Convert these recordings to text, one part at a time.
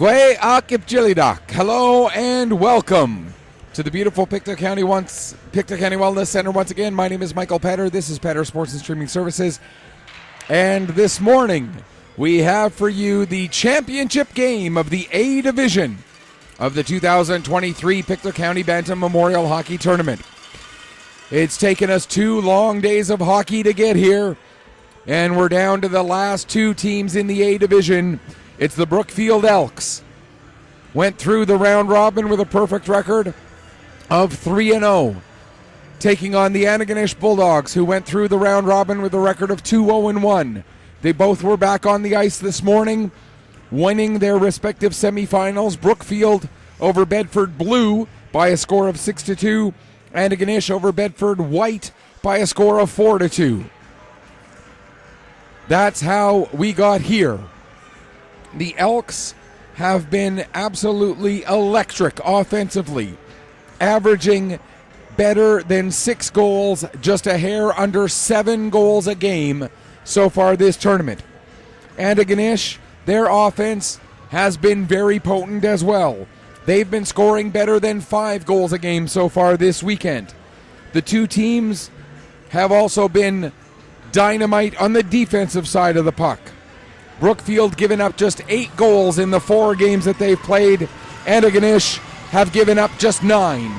Gwe Akipjilidak. Hello and welcome to the beautiful Pictou County Wellness Center once again. My name is Michael Petter. This is Petter Sports and Streaming Services. And this morning we have for you the championship game of the A Division of the 2023 Pictou County Bantam Memorial Hockey Tournament. It's taken us 2 long days of hockey to get here, and we're down to the last 2 teams in the A Division. It's the Brookfield Elks. Went through the round robin with a perfect record of 3-0. Taking on the Antigonish Bulldogs, who went through the round robin with a record of 2-0-1. They both were back on the ice this morning, winning their respective semifinals. Brookfield over Bedford Blue by a score of 6-2. Antigonish over Bedford White by a score of 4-2. That's how we got here. The Elks have been absolutely electric offensively, averaging better than 6 goals, just a hair under 7 goals a game so far this tournament. Antigonish, their offense has been very potent as well. They've been scoring better than 5 goals a game so far this weekend. The 2 teams have also been dynamite on the defensive side of the puck. Brookfield given up just 8 goals in the 4 games that they've played. Antigonish have given up just 9.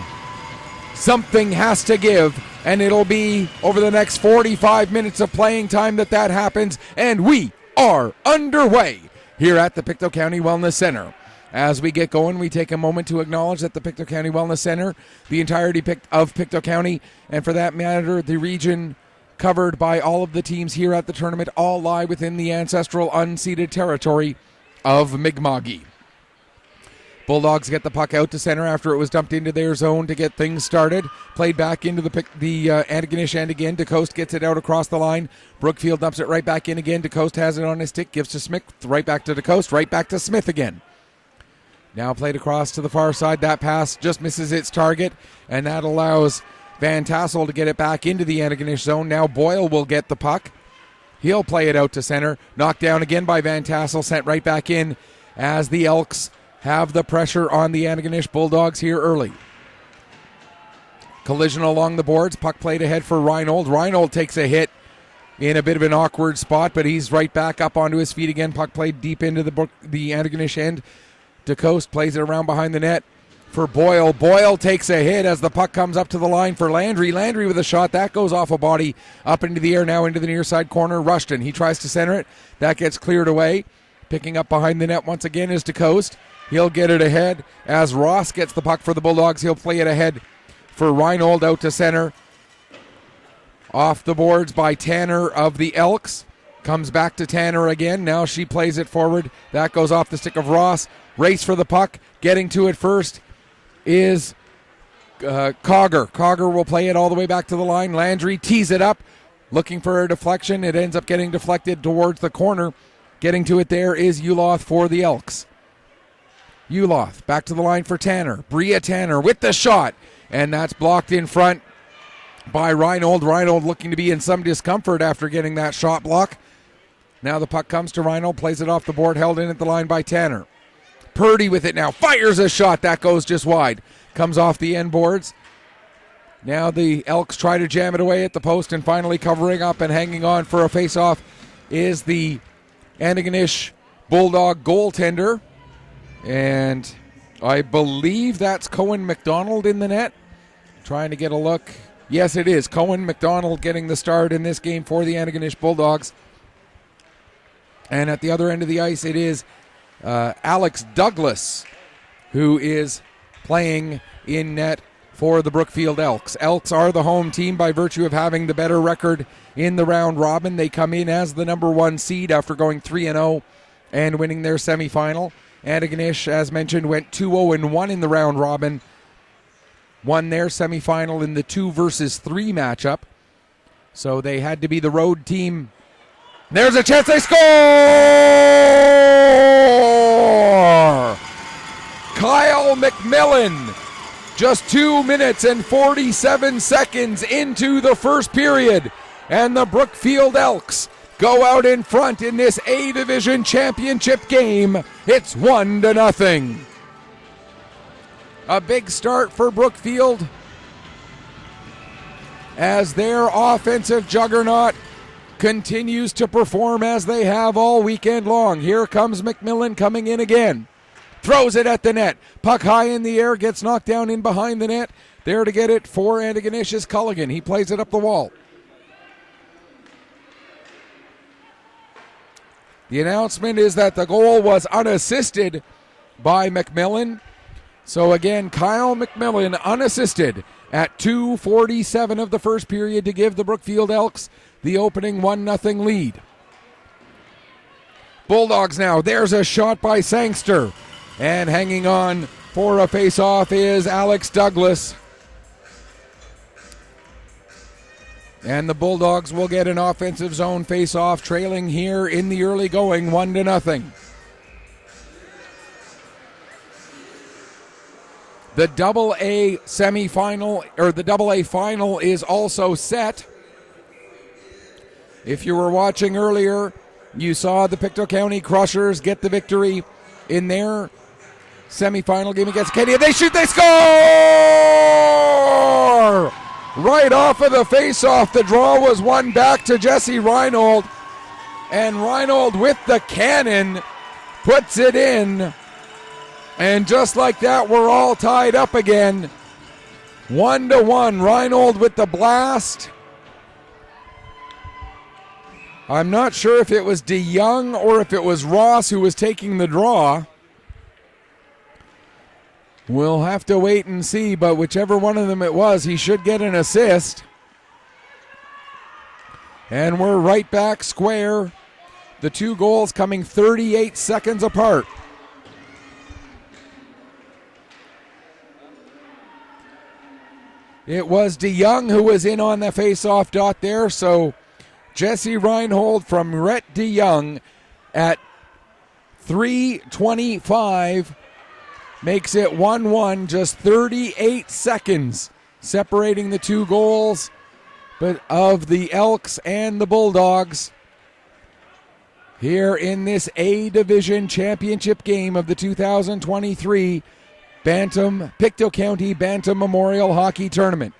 Something has to give, and it'll be over the next 45 minutes of playing time that happens, and we are underway here at the Pictou County Wellness Center. As we get going, we take a moment to acknowledge that the Pictou County Wellness Center, the entirety of Pictou County, and for that matter, the region covered by all of the teams here at the tournament, all lie within the ancestral unceded territory of Mi'kma'ki. Bulldogs get the puck out to center after it was dumped into their zone to get things started. Played back into the Antigonish end again. DeCoste gets it out across the line. Brookfield dumps it right back in again. DeCoste has it on his stick, gives to Smith, right back to DeCoste, right back to Smith again. Now played across to the far side. That pass just misses its target, and that allows Van Tassel to get it back into the Antigonish zone. Now Boyle will get the puck. He'll play it out to center. Knocked down again by Van Tassel. Sent right back in as the Elks have the pressure on the Antigonish Bulldogs here early. Collision along the boards. Puck played ahead for Reinold. Reinold takes a hit in a bit of an awkward spot, but he's right back up onto his feet again. Puck played deep into the Antigonish end. DeCoste plays it around behind the net for Boyle. Boyle takes a hit as the puck comes up to the line for Landry. Landry with a shot. That goes off a body up into the air now into the near side corner. Rushton, he tries to center it. That gets cleared away. Picking up behind the net once again is DeCoste. He'll get it ahead as Ross gets the puck for the Bulldogs. He'll play it ahead for Reinold out to center. Off the boards by Tanner of the Elks. Comes back to Tanner again. Now she plays it forward. That goes off the stick of Ross. Race for the puck. Getting to it first is Cogger. Cogger will play it all the way back to the line. Landry tees it up, looking for a deflection. It ends up getting deflected towards the corner. Getting to it there is Uloth for the Elks. Uloth back to the line for Tanner. Bria Tanner with the shot, and that's blocked in front by Reinold. Reinold looking to be in some discomfort after getting that shot block. Now the puck comes to Reinold, plays it off the board, held in at the line by Tanner. Purdy with it now, fires a shot, that goes just wide. Comes off the end boards. Now the Elks try to jam it away at the post, and finally covering up and hanging on for a face-off is the Antigonish Bulldog goaltender. And I believe that's Cohen McDonald in the net. Trying to get a look. Yes, it is. Cohen McDonald getting the start in this game for the Antigonish Bulldogs. And at the other end of the ice, it is Alex Douglas, who is playing in net for the Brookfield Elks. Elks are the home team by virtue of having the better record in the round robin. They come in as the number 1 seed after going 3-0 and winning their semifinal. Antigonish, as mentioned, went 2-0-1 in the round robin. Won their semifinal in the 2 versus 3 matchup. So they had to be the road team. There's a chance they score! Kyle McMillan, just 2 minutes and 47 seconds into the first period, and the Brookfield Elks go out in front in this A Division championship game. It's 1-0. A big start for Brookfield as their offensive juggernaut continues to perform as they have all weekend long. Here comes McMillan coming in again. Throws it at the net. Puck high in the air, gets knocked down in behind the net. There to get it for Antigonish is Culligan. He plays it up the wall. The announcement is that the goal was unassisted by McMillan. So again, Kyle McMillan unassisted at 2:47 of the first period to give the Brookfield Elks the opening 1-0 lead. Bulldogs now. There's a shot by Sangster. And hanging on for a face-off is Alex Douglas. And the Bulldogs will get an offensive zone face-off, trailing here in the early going 1-0. The AA semifinal, or the AA final, is also set. If you were watching earlier, you saw the Pictou County Crushers get the victory in their semifinal game against Acadia. They shoot, they score! Right off of the face-off, the draw was won back to Jesse Reinold. And Reinold with the cannon puts it in. And just like that, we're all tied up again. 1-1. Reinold with the blast. I'm not sure if it was DeYoung or if it was Ross who was taking the draw. We'll have to wait and see, but whichever one of them it was, he should get an assist. And we're right back square. The two goals coming 38 seconds apart. It was DeYoung who was in on the face-off dot there, so Jesse Reinhold from Rhett DeYoung at 3:25 makes it 1-1, just 38 seconds separating the two goals but of the Elks and the Bulldogs here in this A Division championship game of the 2023 Bantam, Pictou County Bantam Memorial Hockey Tournament.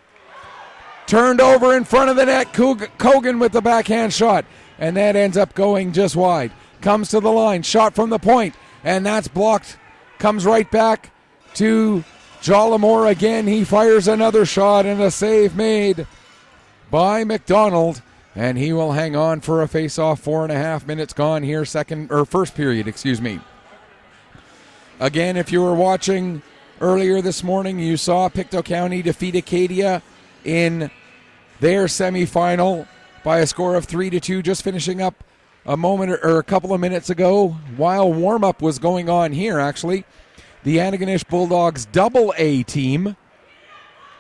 Turned over in front of the net, Kogan with the backhand shot, and that ends up going just wide. Comes to the line, shot from the point, and that's blocked. Comes right back to Jollimore again. He fires another shot and a save made by McDonald, and he will hang on for a face-off. 4.5 minutes gone here, first period. Again, if you were watching earlier this morning, you saw Pictou County defeat Acadia in their semifinal by a score of 3-2, just finishing up a couple of minutes ago while warm-up was going on here. Actually, the Antigonish Bulldogs AA team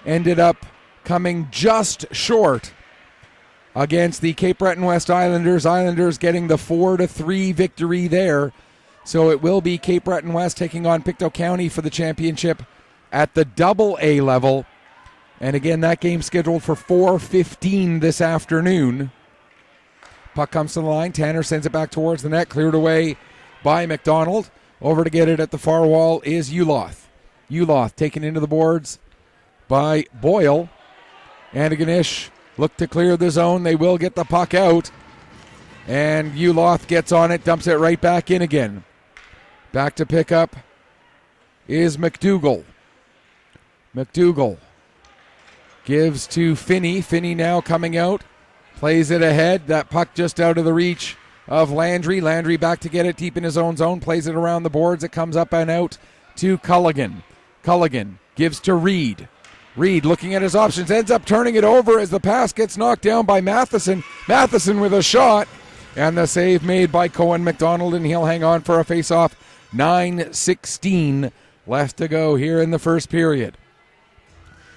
ended up coming just short against the Cape Breton West Islanders. Islanders getting the 4-3 victory there. So it will be Cape Breton West taking on Pictou County for the championship at the AA level. And again, that game scheduled for 4:15 this afternoon. Puck comes to the line. Tanner sends it back towards the net. Cleared away by McDonald. Over to get it at the far wall is Uloth. Uloth taken into the boards by Boyle. Antigonish look to clear the zone. They will get the puck out. And Uloth gets on it, dumps it right back in again. Back to pick up is McDougall. McDougall gives to Finney. Finney now coming out. Plays it ahead. That puck just out of the reach of Landry. Landry back to get it deep in his own zone. Plays it around the boards. It comes up and out to Culligan. Culligan gives to Reed. Reed looking at his options. Ends up turning it over as the pass gets knocked down by Matheson. Matheson with a shot. And the save made by Cohen McDonald, and he'll hang on for a face-off. 9:16 left to go here in the first period.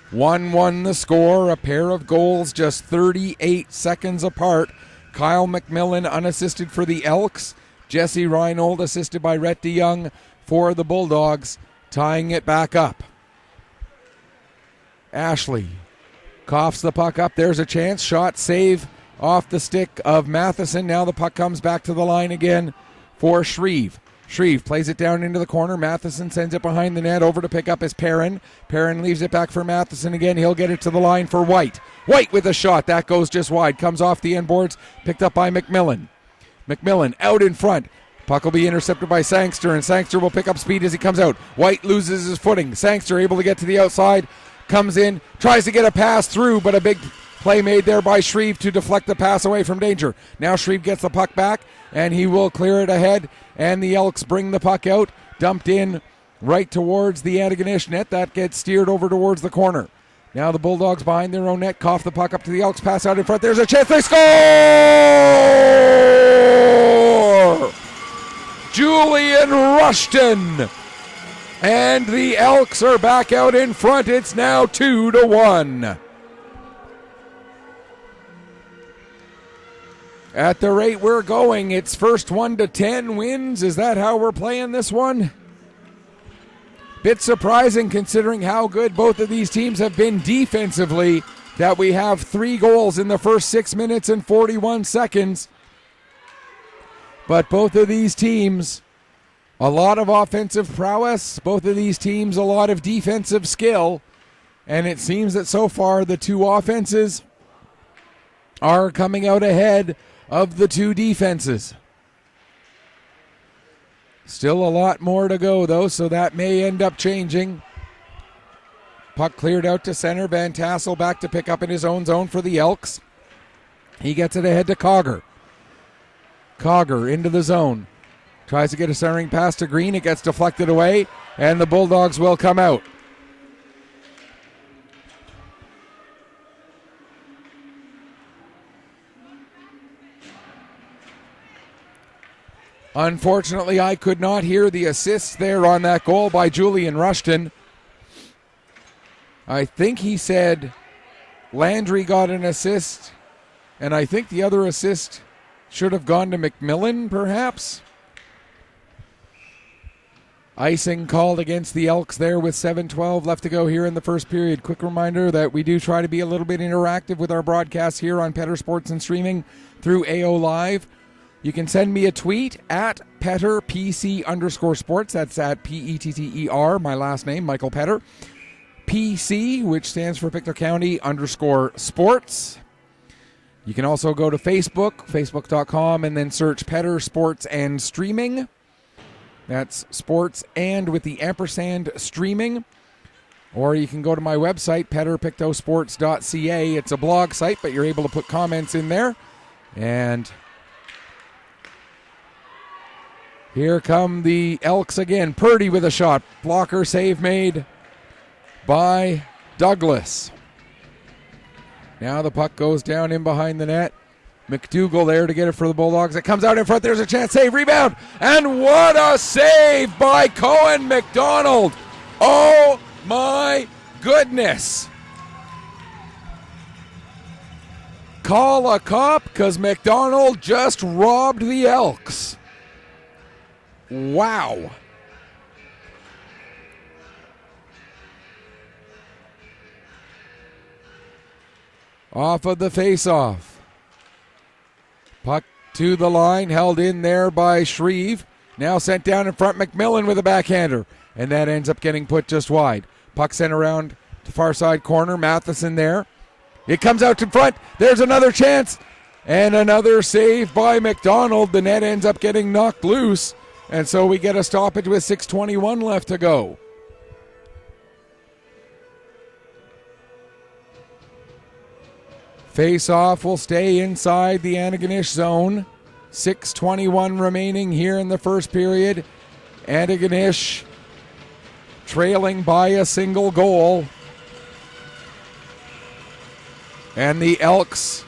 1-1 the score, a pair of goals just 38 seconds apart. Kyle McMillan unassisted for the Elks. Jesse Reinold assisted by Rhett DeYoung for the Bulldogs, tying it back up. Ashley coughs the puck up. There's a chance. Shot, save off the stick of Matheson. Now the puck comes back to the line again for Shreve. Shreve plays it down into the corner. Matheson sends it behind the net. Over to pick up is Perrin. Perrin leaves it back for Matheson again. He'll get it to the line for White. White with a shot. That goes just wide. Comes off the end boards. Picked up by McMillan. McMillan out in front. Puck will be intercepted by Sangster, and Sangster will pick up speed as he comes out. White loses his footing. Sangster able to get to the outside. Comes in. Tries to get a pass through, but a big play made there by Shreve to deflect the pass away from danger. Now Shreve gets the puck back, and he will clear it ahead. And the Elks bring the puck out. Dumped in right towards the Antigonish net. That gets steered over towards the corner. Now the Bulldogs behind their own net. Cough the puck up to the Elks. Pass out in front. There's a chance. They score! Julian Rushton. And the Elks are back out in front. It's now 2-1. At the rate we're going, it's first 1-10 wins. Is that how we're playing this one? Bit surprising considering how good both of these teams have been defensively, that we have 3 goals in the first 6 minutes and 41 seconds. But both of these teams, a lot of offensive prowess. Both of these teams, a lot of defensive skill. And it seems that so far the 2 offenses are coming out ahead of the 2 defenses. Still a lot more to go, though, so that may end up changing. Puck cleared out to center. Van Tassel back to pick up in his own zone for the Elks. He gets it ahead to Cogger. Cogger into the zone. Tries to get a centering pass to Green. It gets deflected away, and the Bulldogs will come out. Unfortunately, I could not hear the assist there on that goal by Julian Rushton. I think he said Landry got an assist, and I think the other assist should have gone to McMillan, perhaps. Icing called against the Elks there with 7:12 left to go here in the first period. Quick reminder that we do try to be a little bit interactive with our broadcasts here on Petter Sports and Streaming through AO Live. You can send me a tweet at PetterPC_sports. That's at PETTER, my last name, Michael Petter. PC, which stands for Pictou County _sports. You can also go to Facebook, facebook.com, and then search Petter Sports and Streaming. That's sports and with the ampersand streaming. Or you can go to my website, petterpictousports.ca. It's a blog site, but you're able to put comments in there. And here come the Elks again. Purdy with a shot. Blocker save made by Douglas. Now the puck goes down in behind the net. McDougall there to get it for the Bulldogs. It comes out in front. There's a chance. Save, rebound. And what a save by Cohen McDonald. Oh my goodness. Call a cop because McDonald just robbed the Elks. Wow. Off of the face-off. Puck to the line, held in there by Shreve. Now sent down in front, McMillan with a backhander. And that ends up getting put just wide. Puck sent around to far side corner, Matheson there. It comes out to front. There's another chance. And another save by McDonald. The net ends up getting knocked loose. And so we get a stoppage with 6:21 left to go. Face-off will stay inside the Antigonish zone. 6:21 remaining here in the first period. Antigonish trailing by a single goal. And the Elks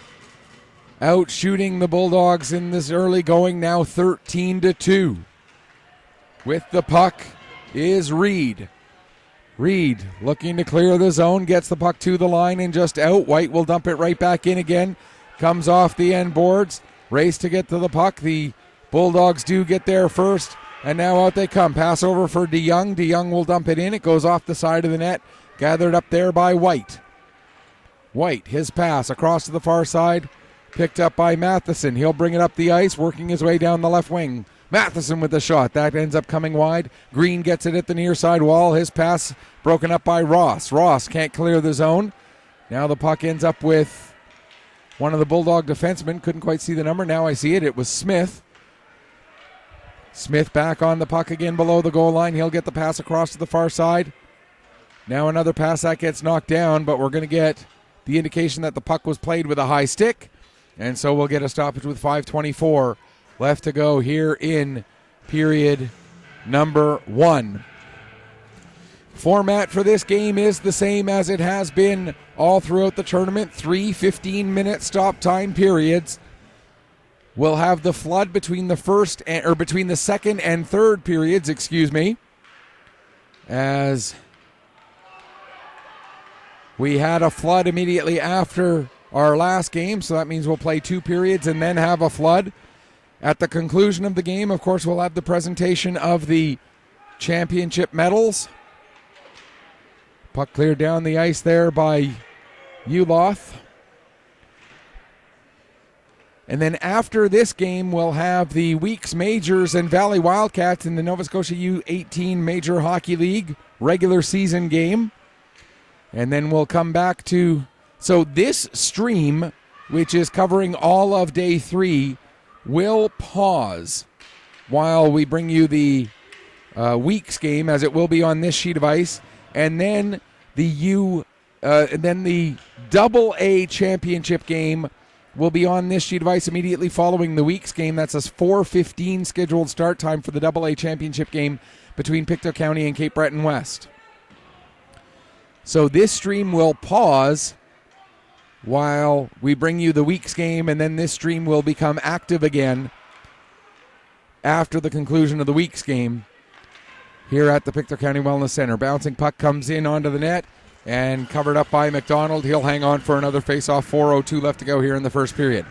out shooting the Bulldogs in this early going, now 13-2. With the puck is Reed. Reed looking to clear the zone, gets the puck to the line and just out. White will dump it right back in again. Comes off the end boards. Race to get to the puck. The Bulldogs do get there first. And now out they come. Pass over for DeYoung. DeYoung will dump it in. It goes off the side of the net. Gathered up there by White. White, his pass across to the far side Picked up by Matheson. He'll bring it up the ice, working his way down the left wing. Matheson with the shot. That ends up coming wide. Green gets it at the near side wall. His pass broken up by Ross. Ross can't clear the zone. Now the puck ends up with one of the Bulldog defensemen. Couldn't quite see the number. Now I see it. It was Smith. Smith back on the puck again below the goal line. He'll get the pass across to the far side. Now another pass that gets knocked down, but we're going to get the indication that the puck was played with a high stick. And so we'll get a stoppage with 5:24 left to go here in period number 1. Format for this game is the same as it has been all throughout the tournament. 3 15-minute stop time periods. We'll have the flood between between the second and third periods, as we had a flood immediately after our last game, so that means we'll play 2 periods and then have a flood. At the conclusion of the game, of course, we'll have the presentation of the championship medals. Puck cleared down the ice there by Uloth. And then after this game, we'll have the Weeks Majors and Valley Wildcats in the Nova Scotia U18 Major Hockey League regular season game. And then we'll come back to... So this stream, which is covering all of day 3, will pause while we bring you the Weeks game, as it will be on this sheet of ice. And then the Double A championship game will be on this sheet of ice immediately following the Weeks game. That's a 4:15 scheduled start time for the Double A championship game between Pictou County and Cape Breton West. So this stream will pause while we bring you the Weeks game, and then this stream will become active again after the conclusion of the Weeks game here at the Pictou County Wellness Center. Bouncing puck comes in onto the net and covered up by McDonald. He'll hang on for another face-off. 4:02 left to go here in the first period.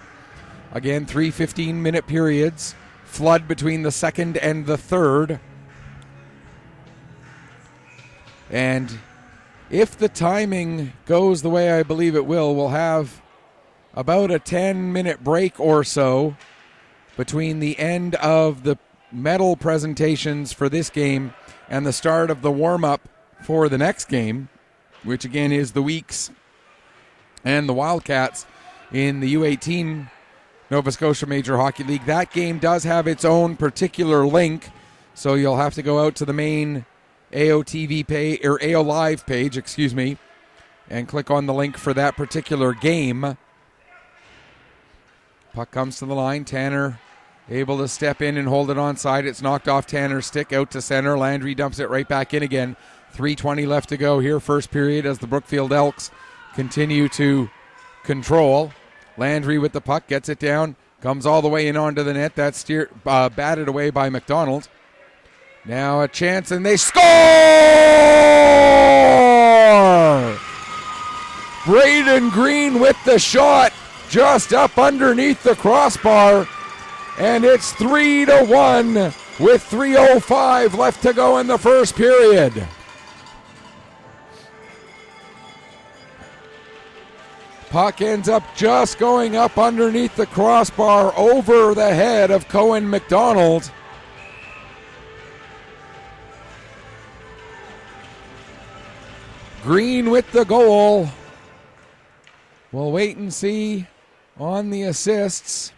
Again, 3 15-minute periods. Flood between the second and the third. And if the timing goes the way I believe it will, we'll have about a 10-minute break or so between the end of the medal presentations for this game and the start of the warm-up for the next game, which again is the Weeks and the Wildcats in the U18 Nova Scotia Major Hockey League. That game does have its own particular link, so you'll have to go out to the main AO TV page, or AO Live page, and click on the link for that particular game. Puck comes to the line. Tanner able to step in and hold it onside. It's knocked off Tanner's stick out to center. Landry dumps it right back in again. 3:20 left to go here, first period, as the Brookfield Elks continue to control. Landry with the puck, gets it down, comes all the way in onto the net. That's batted away by McDonald. Now a chance, and they score! Braden Green with the shot, just up underneath the crossbar, and it's 3-1 with 3:05 left to go in the first period. Puck ends up just going up underneath the crossbar over the head of Cohen McDonald. Green with the goal. We'll wait and see on the assists.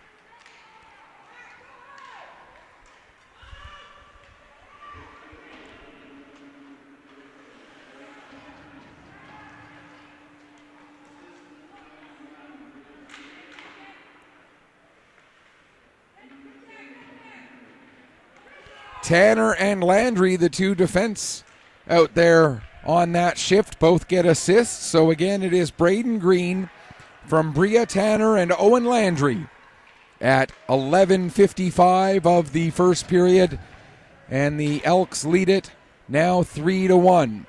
Tanner and Landry, the two defense out there on that shift, both get assists. So again, it is Braden Green from Bria Tanner and Owen Landry at 11:55 of the first period. And the Elks lead it now 3-1.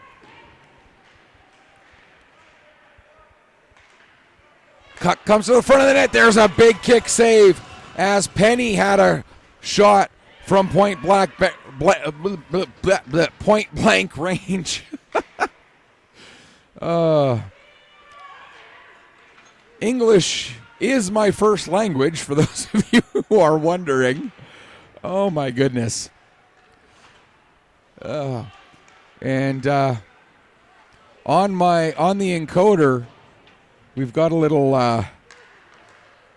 Cut comes to the front of the net. There's a big kick save as Penny had a shot from point blank range. English is my first language, for those of you who are wondering. Oh, my goodness. On the encoder, we've got a little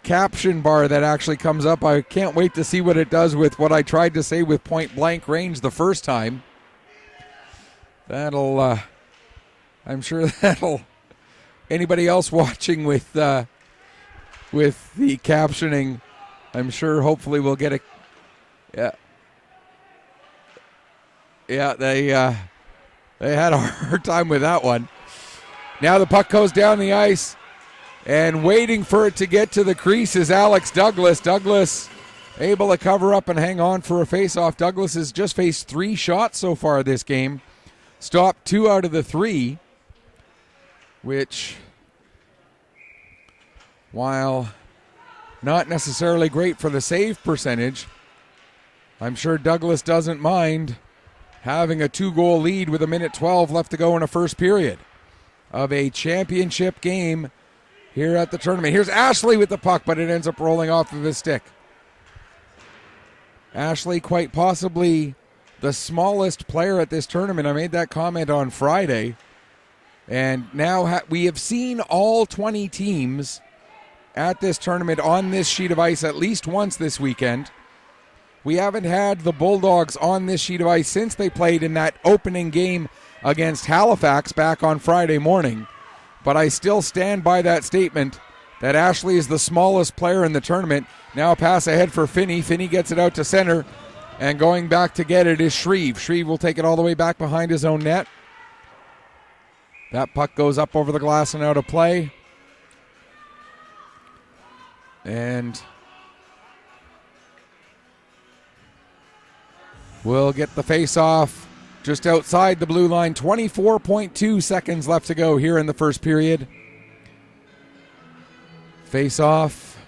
caption bar that actually comes up. I can't wait to see what it does with what I tried to say with point blank range the first time. That'll, I'm sure that'll, anybody else watching with the captioning, I'm sure hopefully we'll get a, they had a hard time with that one. Now the puck goes down the ice, and waiting for it to get to the crease is Alex Douglas. Douglas able to cover up and hang on for a face-off. Douglas has just faced 3 shots so far this game. Stopped 2 out of the 3, which, while not necessarily great for the save percentage, I'm sure Douglas doesn't mind having a 2-goal lead with 1:12 left to go in a first period of a championship game here at the tournament. Here's Ashley with the puck, but it ends up rolling off of his stick. Ashley, quite possibly the smallest player at this tournament. I made that comment on Friday. And now we have seen all 20 teams at this tournament on this sheet of ice at least once this weekend. We haven't had the Bulldogs on this sheet of ice since they played in that opening game against Halifax back on Friday morning. But I still stand by that statement that Ashley is the smallest player in the tournament. Now a pass ahead for Finney. Finney gets it out to center, and going back to get it is Shreve. Shreve will take it all the way back behind his own net. That puck goes up over the glass and out of play. And we'll get the face-off just outside the blue line. 24.2 seconds left to go here in the first period. Face-off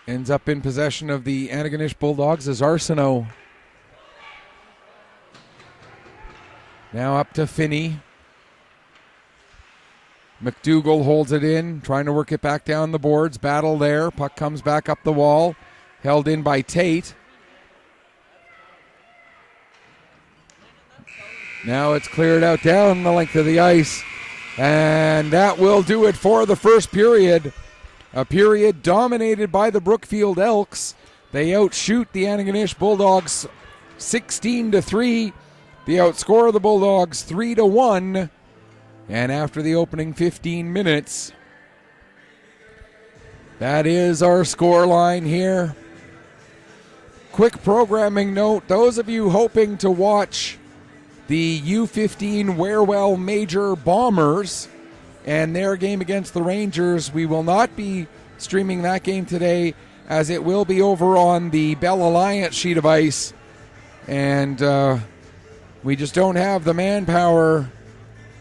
ends up in possession of the Antigonish Bulldogs as Arsenault now up to Finney. McDougall holds it in, trying to work it back down the boards. Battle there. Puck comes back up the wall. Held in by Tate. Now it's cleared out down the length of the ice. And that will do it for the first period. A period dominated by the Brookfield Elks. They outshoot the Antigonish Bulldogs 16-3. They outscore the Bulldogs 3-1. And after the opening 15 minutes, that is our score line here. Quick programming note, those of you hoping to watch the U15 Warewell Major Bombers and their game against the Rangers, we will not be streaming that game today, as it will be over on the Bell Alliance sheet of ice. And we just don't have the manpower,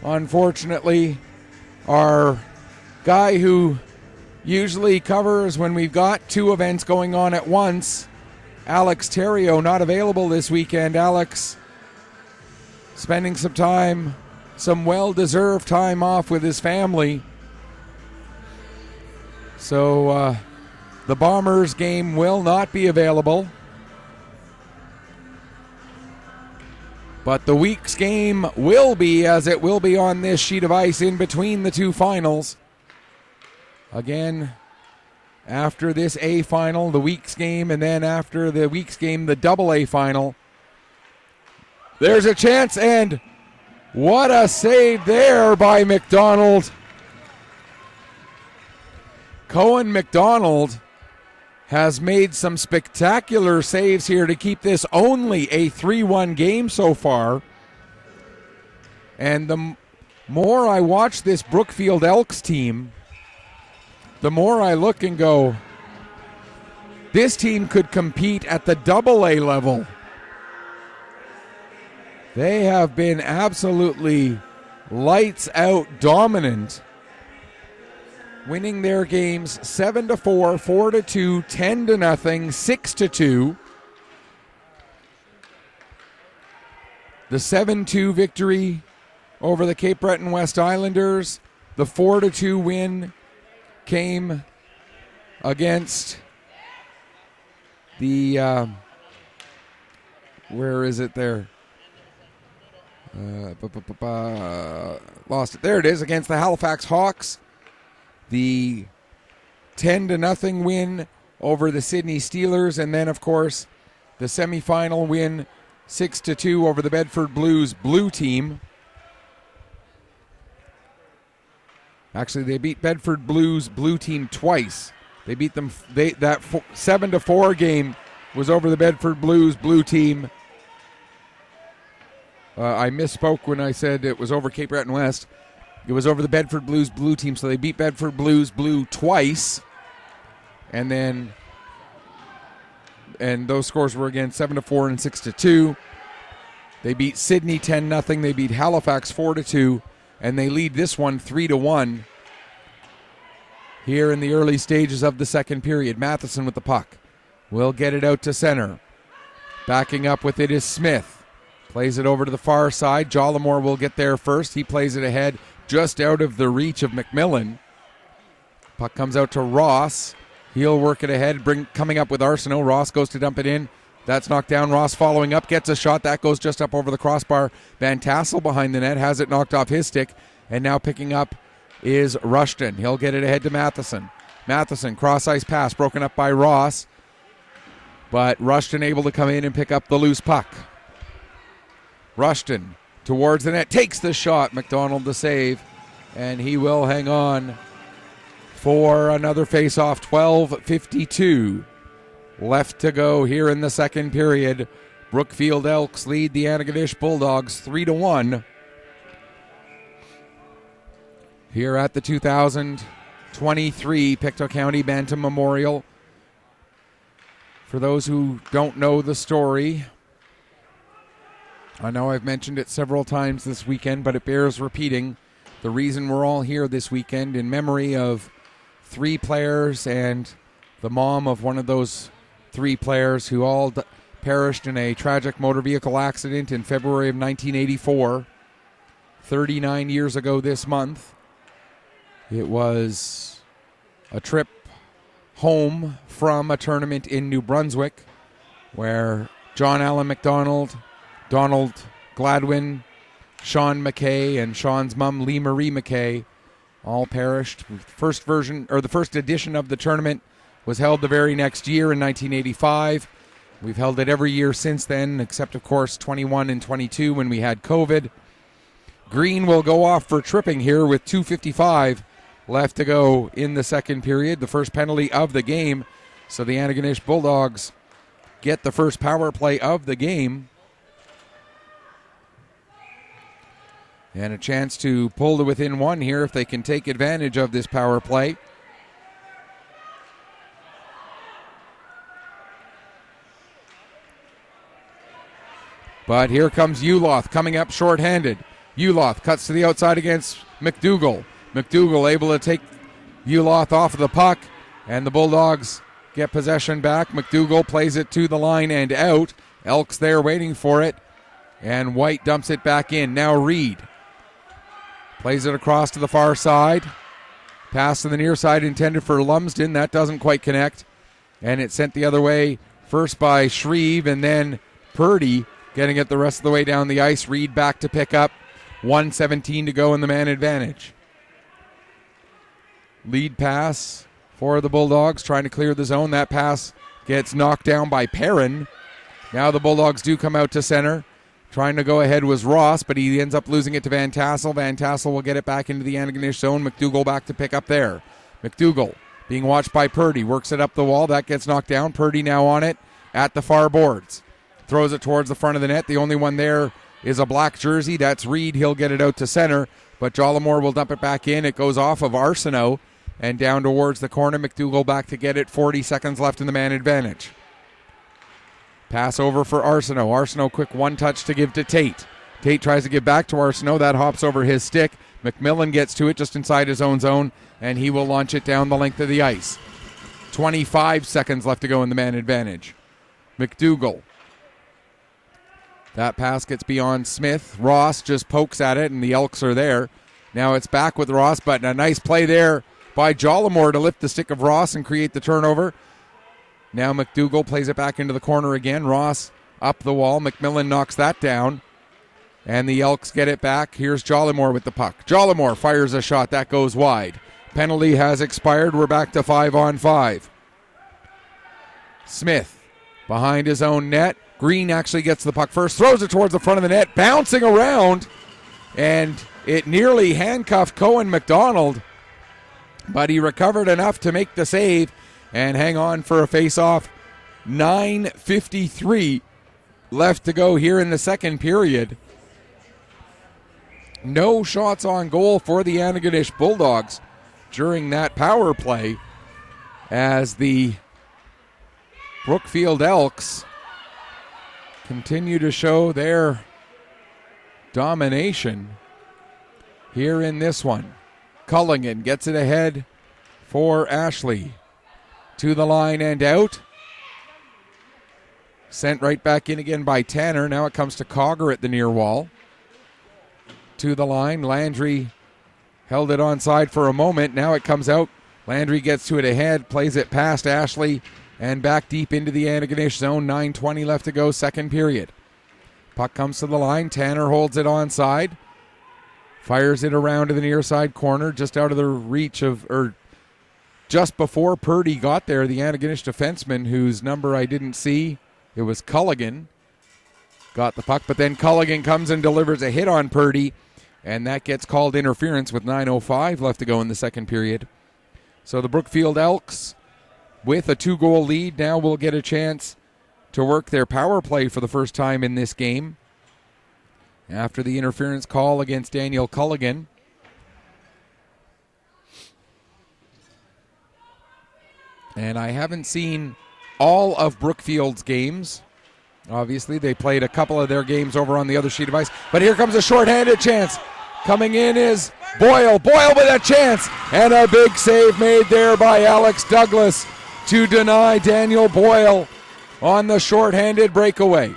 unfortunately. Our guy who usually covers when we've got 2 events going on at once, Alex Terrio, not available this weekend. Alex spending some time, some well-deserved time off with his family. So the Bombers game will not be available. But the week's game will be, as it will be on this sheet of ice in between the 2 finals. Again, after this A final, the week's game, and then after the week's game, the double A final. There's a chance, and what a save there by McDonald. Cohen McDonald has made some spectacular saves here to keep this only a 3-1 game so far. And the more I watch this Brookfield Elks team, the more I look and go, this team could compete at the AA level. They have been absolutely lights out dominant, winning their games 7-4, 4-2, 10-0, 6-2. The 7-2 victory over the Cape Breton West Islanders, the 4-2 win came against the, where is it there? Lost it. There it is, against the Halifax Hawks. The 10-0 win over the Sydney Steelers, and then, of course, the semifinal win 6-2 over the Bedford Blues blue team. Actually, they beat Bedford Blues blue team twice. They beat them. That 7-4 game was over the Bedford Blues blue team. I misspoke when I said it was over Cape Breton West. It was over the Bedford Blues blue team, so they beat Bedford Blues blue twice. And those scores were again 7-4 and 6-2. They beat Sydney 10-0. They beat Halifax 4-2, and they lead this one 3-1. Here in the early stages of the second period, Matheson with the puck will get it out to center. Backing up with it is Smith. Plays it over to the far side. Jollimore will get there first. He plays it ahead, just out of the reach of McMillan. Puck comes out to Ross. He'll work it ahead, coming up with Arsenault. Ross goes to dump it in. That's knocked down. Ross following up, gets a shot. That goes just up over the crossbar. Van Tassel behind the net has it knocked off his stick. And now picking up is Rushton. He'll get it ahead to Matheson. Matheson, cross-ice pass, broken up by Ross. But Rushton able to come in and pick up the loose puck. Rushton towards the net, takes the shot. McDonald the save, and he will hang on for another face-off. 12:52 left to go here in the second period. Brookfield Elks lead the Antigonish Bulldogs 3-1 here at the 2023 Pictou County Bantam Memorial. For those who don't know the story, I know I've mentioned it several times this weekend, but it bears repeating. The reason we're all here this weekend in memory of 3 players and the mom of one of those 3 players who all perished in a tragic motor vehicle accident in February of 1984, 39 years ago this month. It was a trip home from a tournament in New Brunswick where John Allen McDonald, Donald Gladwin, Sean McKay, and Sean's mom, Lee Marie McKay, all perished. The first edition of the tournament was held the very next year in 1985. We've held it every year since then, except, of course, 21 and 22 when we had COVID. Green will go off for tripping here with 2:55 left to go in the second period, the first penalty of the game. So the Antigonish Bulldogs get the first power play of the game. And a chance to pull to within 1 here if they can take advantage of this power play. But here comes Uloth coming up shorthanded. Uloth cuts to the outside against McDougall. McDougall able to take Uloth off of the puck, and the Bulldogs get possession back. McDougall plays it to the line and out. Elks there waiting for it, and White dumps it back in. Now Reed plays it across to the far side. Pass to the near side intended for Lumsden. That doesn't quite connect. And it's sent the other way, first by Shreve and then Purdy getting it the rest of the way down the ice. Reed back to pick up. 1:17 to go in the man advantage. Lead pass for the Bulldogs, trying to clear the zone. That pass gets knocked down by Perrin. Now the Bulldogs do come out to center. Trying to go ahead was Ross, but he ends up losing it to Van Tassel. Van Tassel will get it back into the Antigonish zone. McDougall back to pick up there. McDougall being watched by Purdy. Works it up the wall. That gets knocked down. Purdy now on it at the far boards. Throws it towards the front of the net. The only one there is a black jersey. That's Reed. He'll get it out to center, but Jollimore will dump it back in. It goes off of Arsenault and down towards the corner. McDougall back to get it. 40 seconds left in the man advantage. Pass over for Arsenault. Arsenault quick one touch to give to Tate. Tate tries to give back to Arsenault. That hops over his stick. McMillan gets to it just inside his own zone, and he will launch it down the length of the ice. 25 seconds left to go in the man advantage. McDougall. That pass gets beyond Smith. Ross just pokes at it, and the Elks are there. Now it's back with Ross, but a nice play there by Jollimore to lift the stick of Ross and create the turnover. Now McDougall plays it back into the corner again. Ross up the wall. McMillan knocks that down. And the Elks get it back. Here's Jollimore with the puck. Jollimore fires a shot. That goes wide. Penalty has expired. We're back to 5-on-5. Smith behind his own net. Green actually gets the puck first. Throws it towards the front of the net. Bouncing around. And it nearly handcuffed Cohen McDonald. But he recovered enough to make the save and hang on for a face-off. 9:53 left to go here in the second period. No shots on goal for the Antigonish Bulldogs during that power play, as the Brookfield Elks continue to show their domination here in this one. Culligan gets it ahead for Ashley. To the line and out. Sent right back in again by Tanner. Now it comes to Cogger at the near wall. To the line. Landry held it onside for a moment. Now it comes out. Landry gets to it ahead. Plays it past Ashley and back deep into the Antigonish zone. 9:20 left to go, second period. Puck comes to the line. Tanner holds it onside. Fires it around to the near side corner, just out of the reach of, or just before Purdy got there, the Antigonish defenseman, whose number I didn't see, it was Culligan, got the puck. But then Culligan comes and delivers a hit on Purdy, and that gets called interference with 9:05 left to go in the second period. So the Brookfield Elks, with a 2-goal lead, now will get a chance to work their power play for the first time in this game after the interference call against Daniel Culligan. And I haven't seen all of Brookfield's games. Obviously, they played a couple of their games over on the other sheet of ice. But here comes a shorthanded chance. Coming in is Boyle. Boyle with a chance. And a big save made there by Alex Douglas to deny Daniel Boyle on the shorthanded breakaway.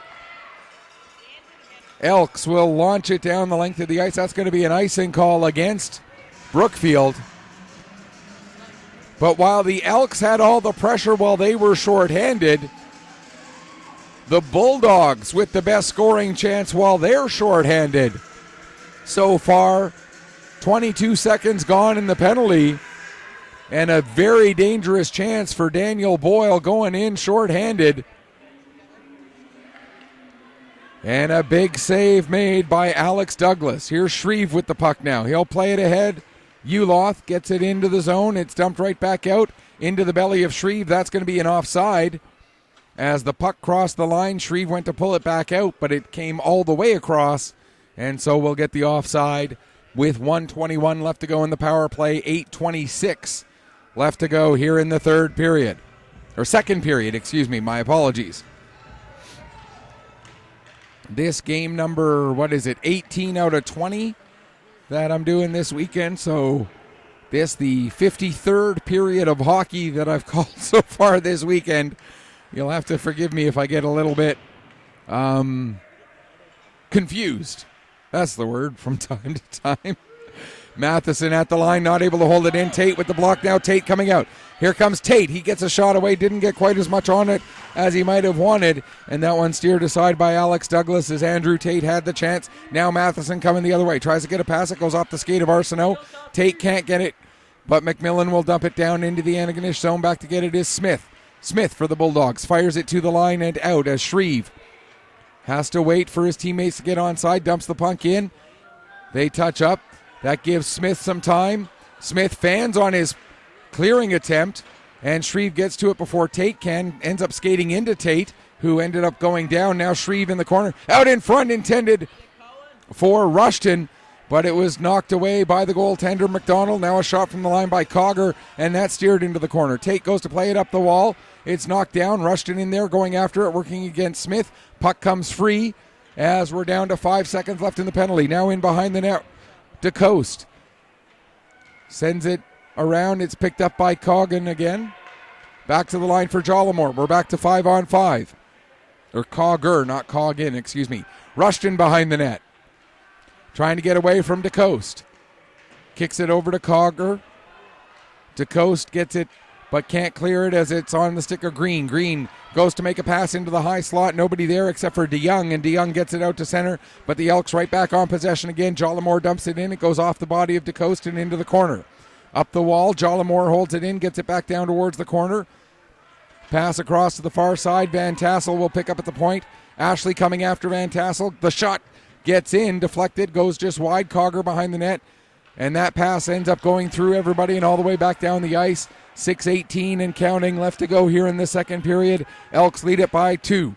Elks will launch it down the length of the ice. That's going to be an icing call against Brookfield. But while the Elks had all the pressure while they were shorthanded, the Bulldogs with the best scoring chance while they're shorthanded. So far, 22 seconds gone in the penalty, and a very dangerous chance for Daniel Boyle going in shorthanded. And a big save made by Alex Douglas. Here's Shreve with the puck now. He'll play it ahead. Uloth gets it into the zone. It's dumped right back out into the belly of Shreve. That's going to be an offside. As the puck crossed the line, Shreve went to pull it back out, but it came all the way across. And so we'll get the offside with 1:21 left to go in the power play. 8:26 left to go here in the third period. Or second period, excuse me. My apologies. This game number, 18 out of 20 that I'm doing this weekend. So this, the 53rd period of hockey that I've called so far this weekend. You'll have to forgive me if I get a little bit confused. That's the word, from time to time. Matheson at the line, not able to hold it in. Tate with the block now. Tate coming out. Here comes Tate. He gets a shot away. Didn't get quite as much on it as he might have wanted. And that one steered aside by Alex Douglas as Andrew Tate had the chance. Now Matheson coming the other way. Tries to get a pass. It goes off the skate of Arsenault. Tate can't get it, but McMillan will dump it down into the Antigonish zone. Back to get it is Smith. Smith for the Bulldogs. Fires it to the line and out as Shreve has to wait for his teammates to get onside. Dumps the puck in. They touch up. That gives Smith some time. Smith fans on his clearing attempt, and Shreve gets to it before Tate can. Ends up skating into Tate, who ended up going down. Now Shreve in the corner. Out in front, intended for Rushton, but it was knocked away by the goaltender McDonald. Now a shot from the line by Cogger, and that steered into the corner. Tate goes to play it up the wall. It's knocked down. Rushton in there going after it, working against Smith. Puck comes free as we're down to 5 seconds left in the penalty. Now in behind the net, DeCoste sends it around. It's picked up by Coggan again. Back to the line for Jollimore. We're back to 5-on-5. Or Cogger, not Coggan, excuse me. Rushton behind the net. Trying to get away from DeCoste. Kicks it over to Cogger. DeCoste gets it, but can't clear it as it's on the stick of Green. Green goes to make a pass into the high slot. Nobody there except for DeYoung, and DeYoung gets it out to center, but the Elks right back on possession again. Jollimore dumps it in. It goes off the body of DeCoste and into the corner. Up the wall, Jollimore holds it in, gets it back down towards the corner. Pass across to the far side. Van Tassel will pick up at the point. Ashley coming after Van Tassel. The shot gets in, deflected, goes just wide. Cogger behind the net. And that pass ends up going through everybody and all the way back down the ice. 6:18 and counting left to go here in the second period. Elks lead it by 2.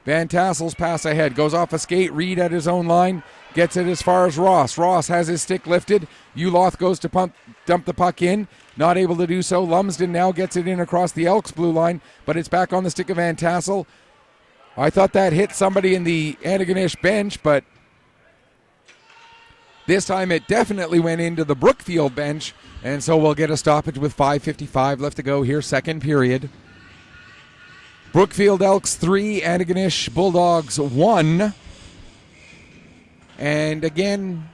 Van Tassel's pass ahead. Goes off a skate. Reed at his own line. Gets it as far as Ross. Ross has his stick lifted. Uloth goes to dump the puck in. Not able to do so. Lumsden now gets it in across the Elks blue line, but it's back on the stick of Van Tassel. I thought that hit somebody in the Antigonish bench, but this time it definitely went into the Brookfield bench, and so we'll get a stoppage with 5:55 left to go here, second period. Brookfield Elks 3, Antigonish Bulldogs 1. And again,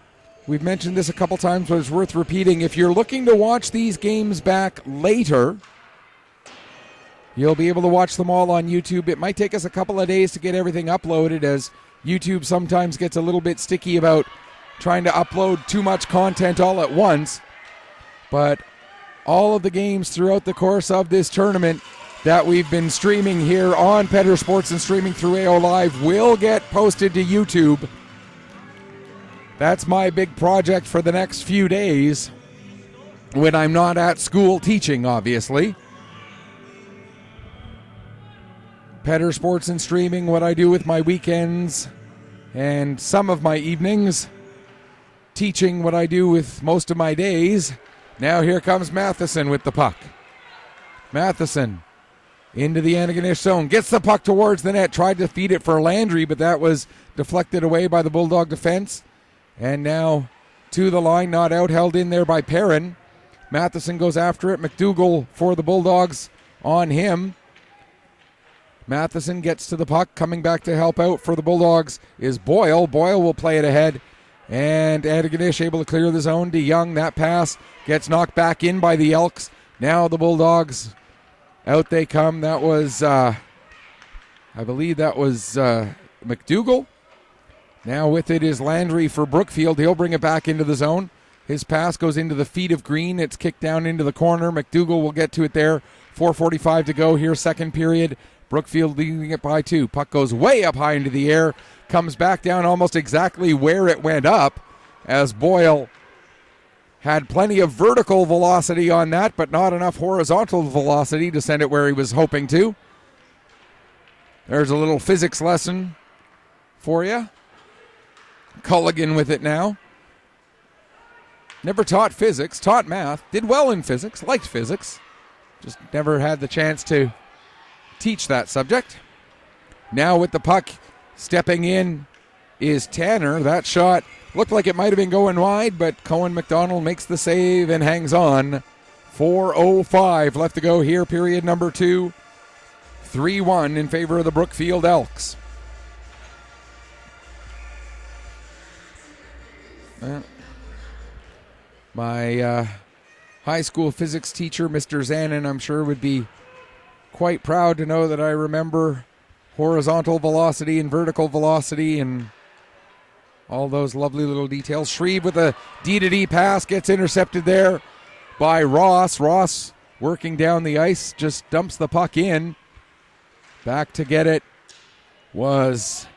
we've mentioned this a couple times, but it's worth repeating. If you're looking to watch these games back later, you'll be able to watch them all on YouTube. It might take us a couple of days to get everything uploaded, as YouTube sometimes gets a little bit sticky about trying to upload too much content all at once. But all of the games throughout the course of this tournament that we've been streaming here on Petter Sports and streaming through AO Live will get posted to YouTube. That's my big project for the next few days when I'm not at school teaching, obviously. Petter Sports and streaming, what I do with my weekends and some of my evenings. Teaching, what I do with most of my days. Now here comes Matheson with the puck. Matheson into the Antigonish zone. Gets the puck towards the net. Tried to feed it for Landry, but that was deflected away by the Bulldog defense. And now to the line, not out, held in there by Perrin. Matheson goes after it. McDougall for the Bulldogs on him. Matheson gets to the puck. Coming back to help out for the Bulldogs is Boyle. Boyle will play it ahead. And Antigonish able to clear the zone. DeYoung, that pass gets knocked back in by the Elks. Now the Bulldogs, out they come. That was, I believe that was McDougall. Now with it is Landry for Brookfield. He'll bring it back into the zone. His pass goes into the feet of Green. It's kicked down into the corner. McDougall will get to it there. 4:45 to go here, second period. Brookfield leading it by 2. Puck goes way up high into the air. Comes back down almost exactly where it went up, as Boyle had plenty of vertical velocity on that, but not enough horizontal velocity to send it where he was hoping to. There's a little physics lesson for you. Culligan with it now. Never taught physics, taught math, did well in physics, liked physics. Just never had the chance to teach that subject. Now with the puck stepping in is Tanner. That shot looked like it might have been going wide, but Cohen McDonald makes the save and hangs on. 4:05 left to go here, period number 2. 3-1 in favor of the Brookfield Elks. My high school physics teacher, Mr. Zanin, I'm sure would be quite proud to know that I remember horizontal velocity and vertical velocity and all those lovely little details. Shreve with a D-to-D pass gets intercepted there by Ross. Ross working down the ice, just dumps the puck in. Back to get it was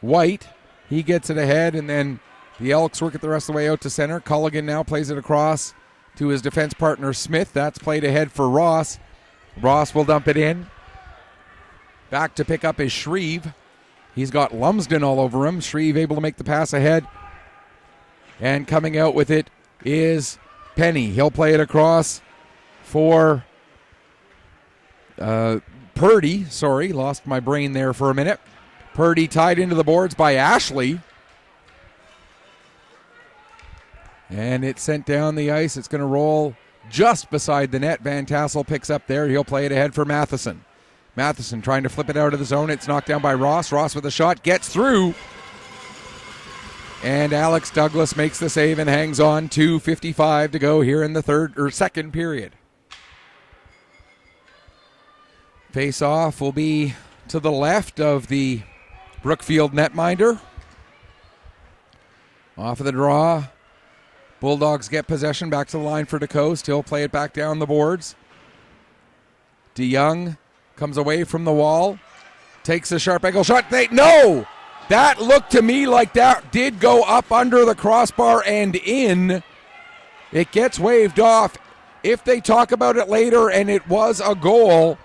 White. He gets it ahead, and then the Elks work it the rest of the way out to center. Culligan now plays it across to his defense partner Smith. That's played ahead for Ross. Ross will dump it in. Back to pick up is Shreve. He's got Lumsden all over him. Shreve able to make the pass ahead. And coming out with it is Penny. He'll play it across for Purdy. Sorry, lost my brain there for a minute. Purdy tied into the boards by Ashley. And it's sent down the ice. It's going to roll just beside the net. Van Tassel picks up there. He'll play it ahead for Matheson. Matheson trying to flip it out of the zone. It's knocked down by Ross. Ross with a shot. Gets through. And Alex Douglas makes the save and hangs on. 2:55 to go here in the second period. Face-off will be to the left of the Brookfield netminder. Off of the draw. Bulldogs get possession, back to the line for DeCoste. He'll play it back down the boards. DeYoung comes away from the wall. Takes a sharp angle shot. No! That looked to me like that did go up under the crossbar and in. It gets waved off. If they talk about it later and it was a goal,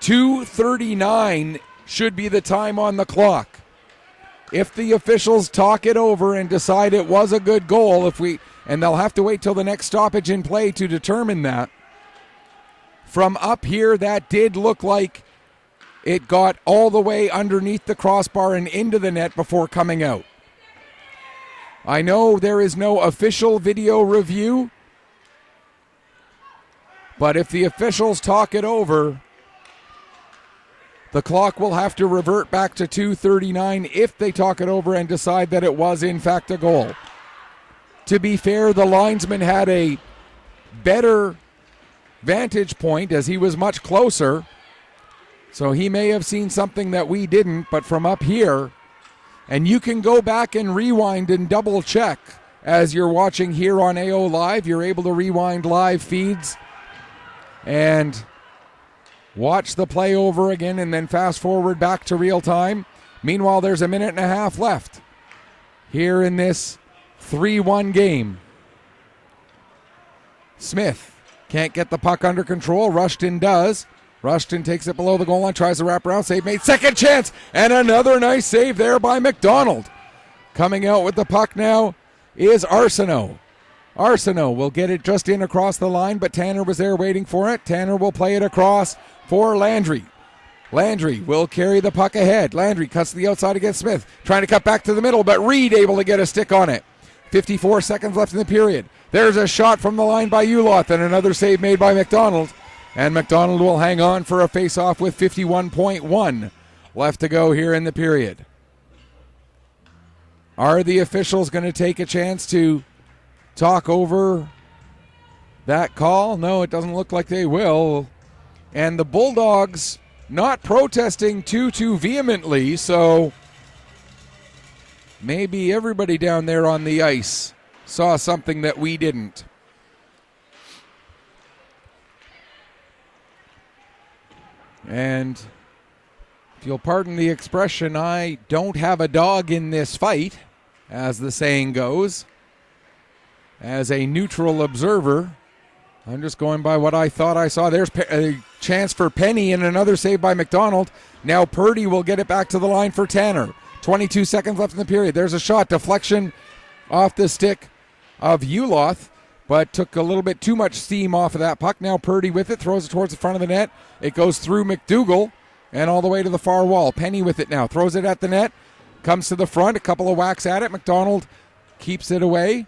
2:39 should be the time on the clock. If the officials talk it over and decide it was a good goal, and they'll have to wait till the next stoppage in play to determine that. From up here, that did look like it got all the way underneath the crossbar and into the net before coming out. I know there is no official video review, but if the officials talk it over, the clock will have to revert back to 2:39 if they talk it over and decide that it was in fact a goal. To be fair, the linesman had a better vantage point as he was much closer, so he may have seen something that we didn't, but from up here, and you can go back and rewind and double check as you're watching here on AO Live. You're able to rewind live feeds and watch the play over again and then fast forward back to real time. Meanwhile, there's a minute and a half left here in this 3-1 game. Smith can't get the puck under control. Rushton does. Rushton takes it below the goal line, tries to wrap around, save made, second chance, and another nice save there by McDonald. Coming out with the puck now is Arsenault. Arsenault will get it just in across the line, but Tanner was there waiting for it. Tanner will play it across for Landry. Landry will carry the puck ahead. Landry cuts to the outside against Smith, trying to cut back to the middle, but Reed able to get a stick on it. 54 seconds left in the period. There's a shot from the line by Uloth and another save made by McDonald. And McDonald will hang on for a face-off with 51.1 left to go here in the period. Are the officials going to take a chance to talk over that call? No, it doesn't look like they will. And the Bulldogs not protesting too vehemently, so maybe everybody down there on the ice saw something that we didn't. And if you'll pardon the expression, I don't have a dog in this fight, as the saying goes. As a neutral observer, I'm just going by what I thought I saw. There's a chance for Penny and another save by McDonald. Now Purdy will get it back to the line for Tanner. 22 seconds left in the period. There's a shot. Deflection off the stick of Uloth, but took a little bit too much steam off of that puck. Now Purdy with it, throws it towards the front of the net. It goes through McDougall and all the way to the far wall. Penny with it now, throws it at the net, comes to the front, a couple of whacks at it. McDonald keeps it away.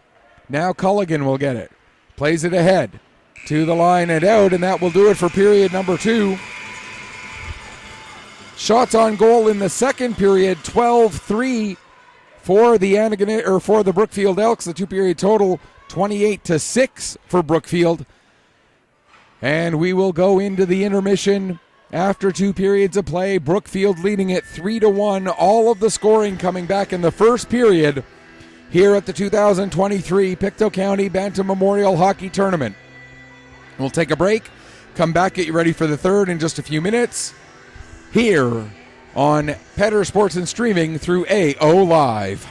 Now Culligan will get it, plays it ahead to the line and out, and that will do it for period number 2. Shots on goal in the second period, 12-3 for the Brookfield Elks. The two-period total, 28-6 for Brookfield. And we will go into the intermission after 2 periods of play. Brookfield leading it 3-1. All of the scoring coming back in the first period here at the 2023 Pictou County Bantam Memorial Hockey Tournament. We'll take a break, come back, get you ready for the third in just a few minutes here on Petter Sports and Streaming through AO Live.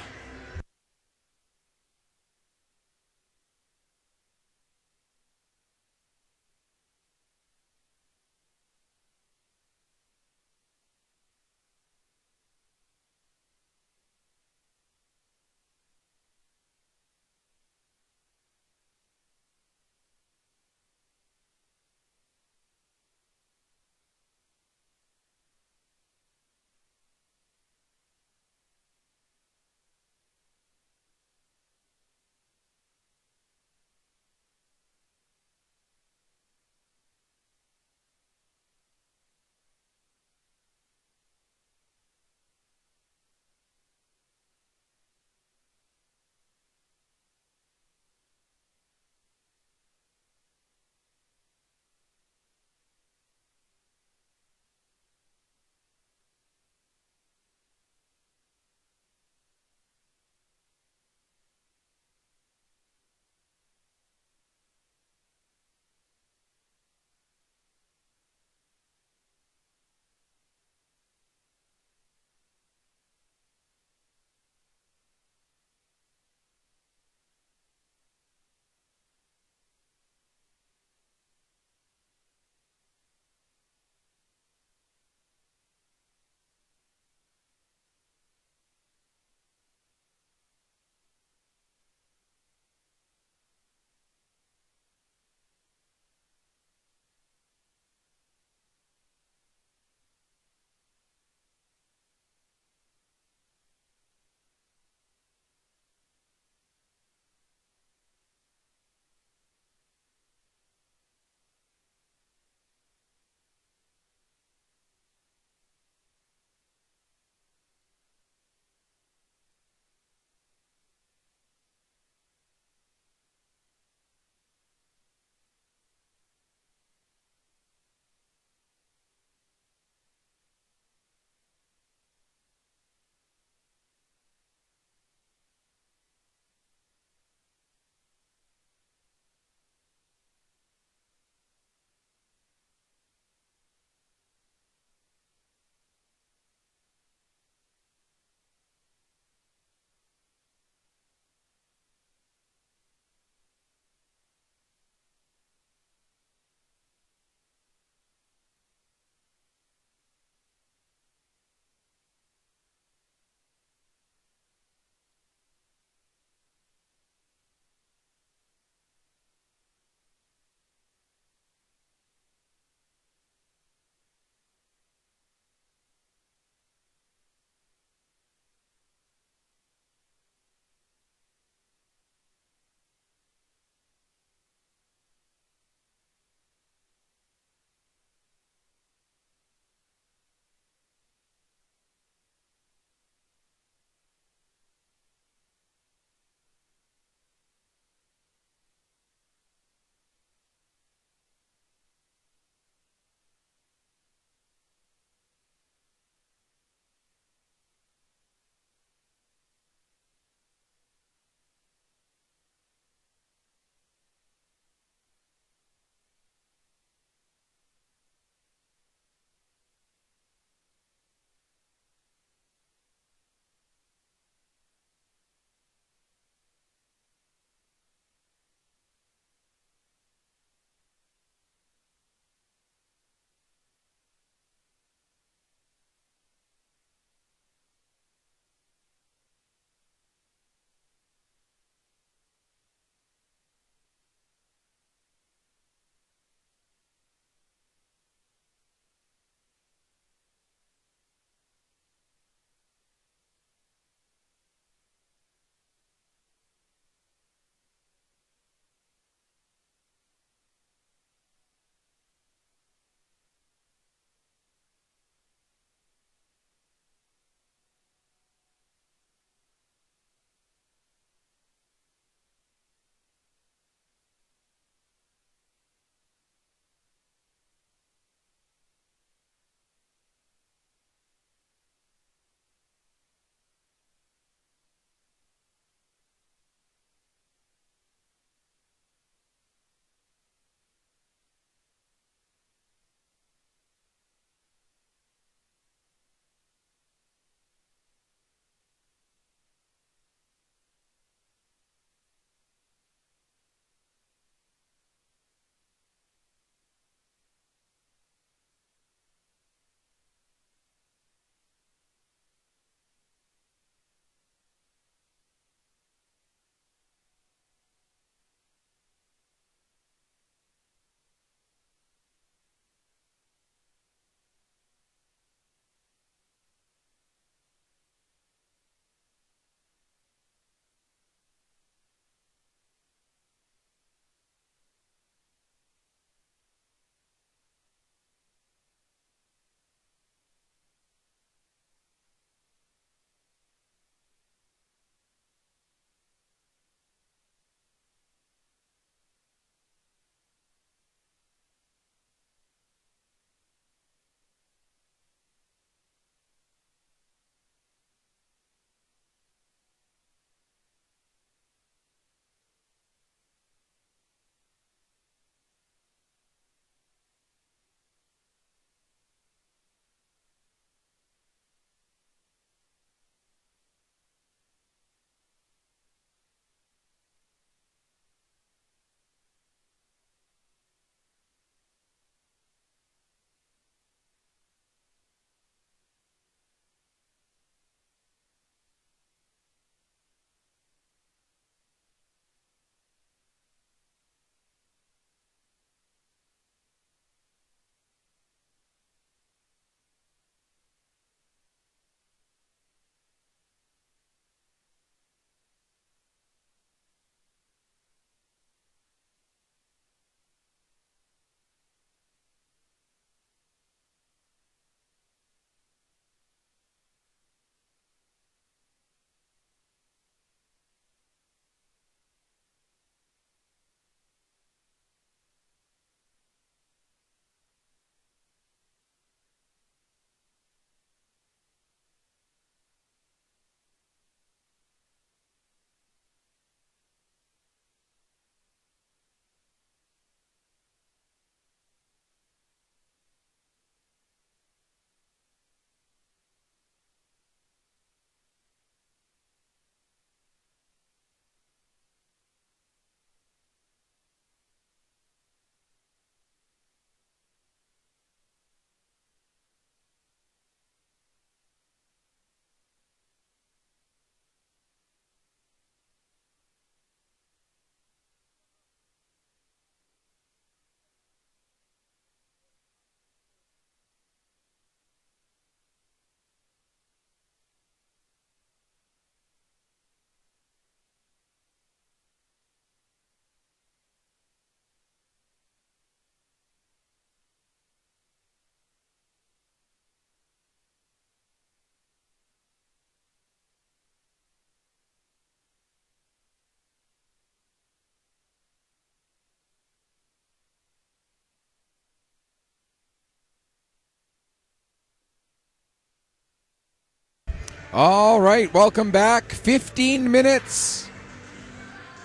All right, welcome back. 15 minutes,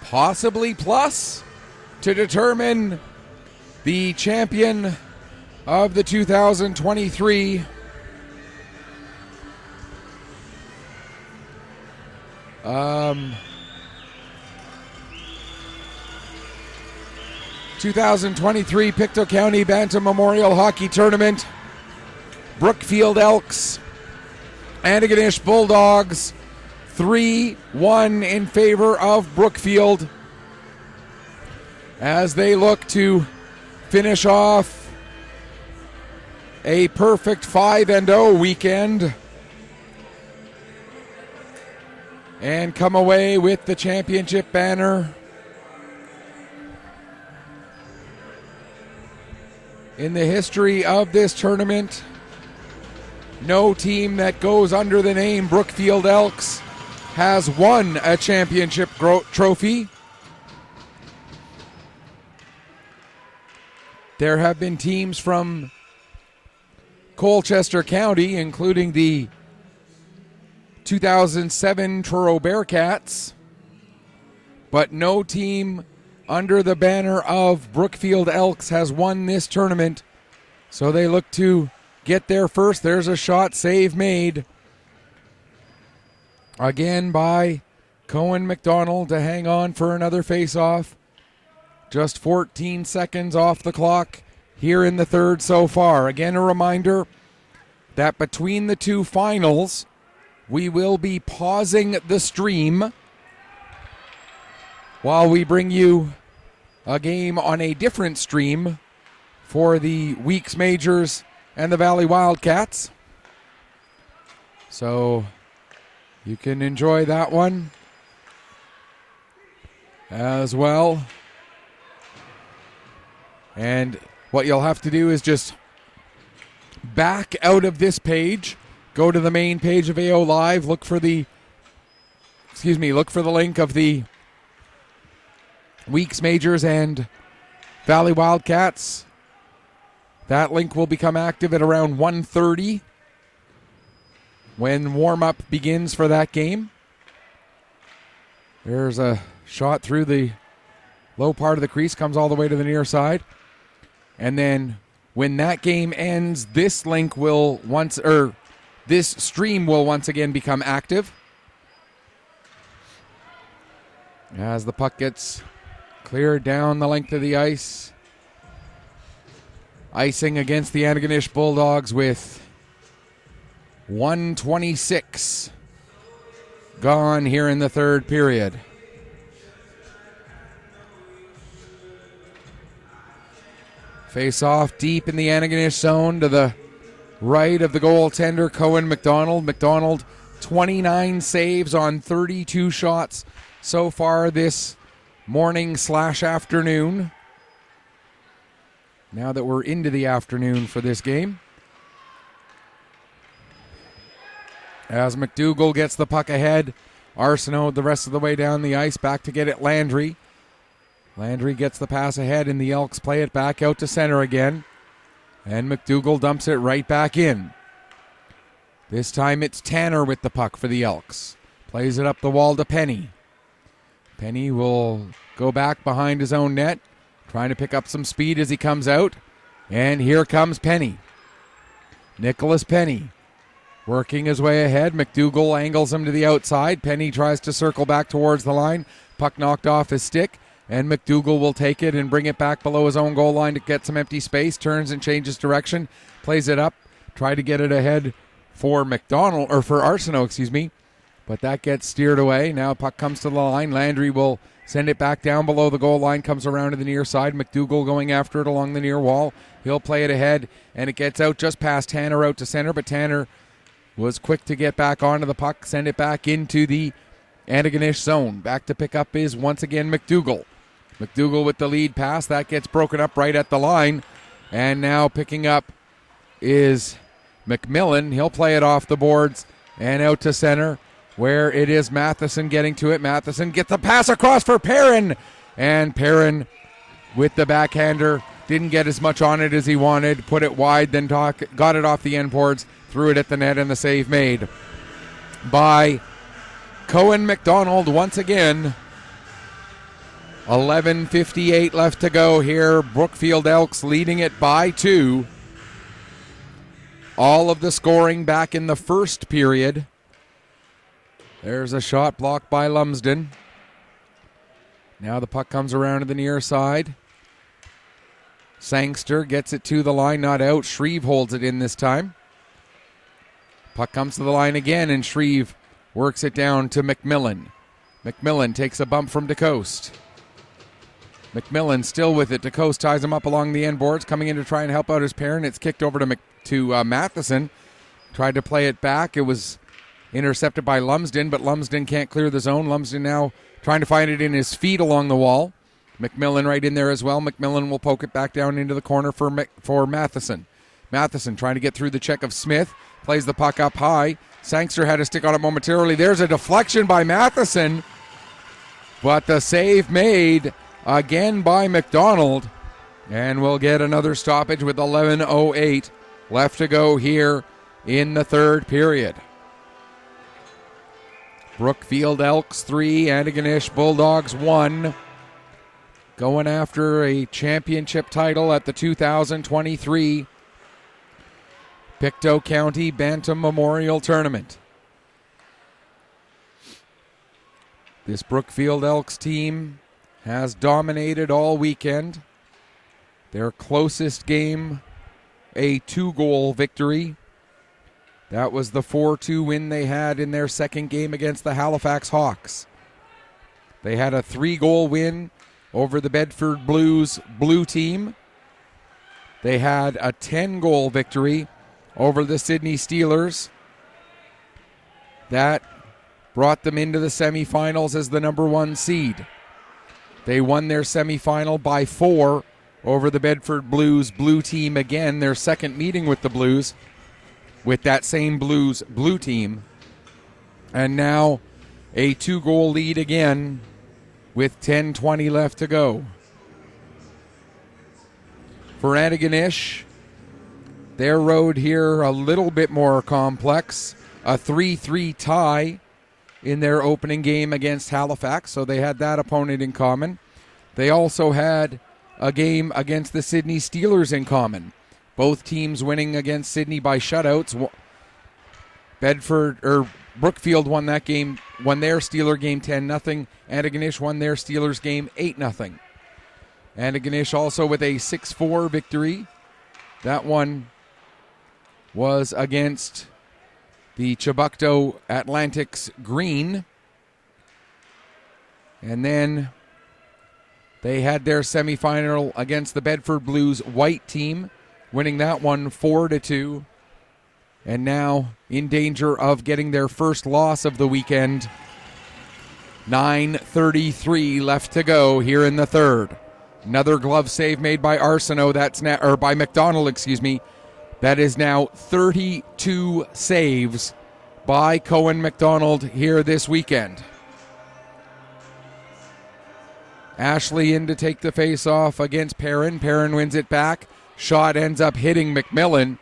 possibly plus, to determine the champion of the 2023 2023 Pictou County Bantam Memorial Hockey Tournament. Brookfield Elks, Antigonish Bulldogs, 3-1 in favor of Brookfield as they look to finish off a perfect 5-0 weekend and come away with the championship banner. In the history of this tournament, no team that goes under the name Brookfield Elks has won a championship trophy. There have been teams from Colchester County, including the 2007 Truro Bearcats, but no team under the banner of Brookfield Elks has won this tournament. So they look to get there first. There's a shot, save made. Again by Cohen McDonald to hang on for another face-off. Just 14 seconds off the clock here in the third so far. Again, a reminder that between the two finals, we will be pausing the stream while we bring you a game on a different stream for the Weeks Majors and the Valley Wildcats. So you can enjoy that one as well. And what you'll have to do is just back out of this page, go to the main page of AO Live, look for the link of the Weeks Majors and Valley Wildcats. That link will become active at around 1:30 when warm-up begins for that game. There's a shot through the low part of the crease, comes all the way to the near side. And then when that game ends, this stream will once again become active as the puck gets cleared down the length of the ice. Icing against the Antigonish Bulldogs with 1:26 gone here in the third period. Face off deep in the Antigonish zone to the right of the goaltender, Cohen McDonald. McDonald, 29 saves on 32 shots so far this morning/afternoon. Now that we're into the afternoon for this game. As McDougall gets the puck ahead, Arsenault the rest of the way down the ice, back to get it Landry. Landry gets the pass ahead and the Elks play it back out to center again. And McDougall dumps it right back in. This time it's Tanner with the puck for the Elks. Plays it up the wall to Penny. Penny will go back behind his own net, trying to pick up some speed as he comes out. And here comes Penny. Nicholas Penny working his way ahead. McDougall angles him to the outside. Penny tries to circle back towards the line. Puck knocked off his stick. And McDougall will take it and bring it back below his own goal line to get some empty space. Turns and changes direction. Plays it up. Try to get it ahead for Arsenault, But that gets steered away. Now puck comes to the line. Landry will send it back down below the goal line. Comes around to the near side. McDougall going after it along the near wall. He'll play it ahead. And it gets out just past Tanner out to center. But Tanner was quick to get back onto the puck. Send it back into the Antigonish zone. Back to pick up is once again McDougall. McDougall with the lead pass. That gets broken up right at the line. And now picking up is McMillan. He'll play it off the boards and out to center where it is Matheson getting to it. Matheson gets the pass across for Perrin. And Perrin with the backhander. Didn't get as much on it as he wanted. Put it wide, then got it off the end boards. Threw it at the net and the save made. by Cohen McDonald once again. 11:58 left to go here. Brookfield Elks leading it by 2. All of the scoring back in the first period. There's a shot blocked by Lumsden. Now the puck comes around to the near side. Sangster gets it to the line, not out. Shreve holds it in this time. Puck comes to the line again, and Shreve works it down to McMillan. McMillan takes a bump from DeCoste. McMillan still with it. DeCoste ties him up along the end boards, coming in to try and help out his parent. It's kicked over to Matheson. Tried to play it back. It was intercepted by Lumsden, but Lumsden can't clear the zone. Lumsden now trying to find it in his feet along the wall. McMillan right in there as well. McMillan will poke it back down into the corner for Matheson. Matheson trying to get through the check of Smith. Plays the puck up high. Sangster had a stick on it momentarily. There's a deflection by Matheson, but the save made again by McDonald, and we'll get another stoppage with 11:08 left to go here in the third period. Brookfield Elks 3, Antigonish Bulldogs 1, going after a championship title at the 2023 Pictou County Bantam Memorial Tournament. This Brookfield Elks team has dominated all weekend. Their closest game, a 2-goal victory. That was the 4-2 win they had in their second game against the Halifax Hawks. They had a 3-goal win over the Bedford Blues blue team. They had a 10-goal victory over the Sydney Steelers. That brought them into the semifinals as the number 1 seed. They won their semifinal by 4 over the Bedford Blues blue team again, their second meeting with the Blues, with that same Blues blue team. And now a 2-goal lead again with 10:20 left to go. For Antigonish, their road here a little bit more complex. A 3-3 tie in their opening game against Halifax, so they had that opponent in common. They also had a game against the Sydney Steelers in common. Both teams winning against Sydney by shutouts. Brookfield won that game, won their Steeler game 10-0. Antigonish won their Steelers game 8-0. Antigonish also with a 6-4 victory. That one was against the Chebucto Atlantics Green. And then they had their semifinal against the Bedford Blues white team, winning that one 4-2. And now in danger of getting their first loss of the weekend. 9:33 left to go here in the third. Another glove save made by Arsenault. That's now, or by McDonald, excuse me. That is now 32 saves by Cohen McDonald here this weekend. Ashley in to take the face-off against Perrin. Perrin wins it back. Shot ends up hitting McMillan.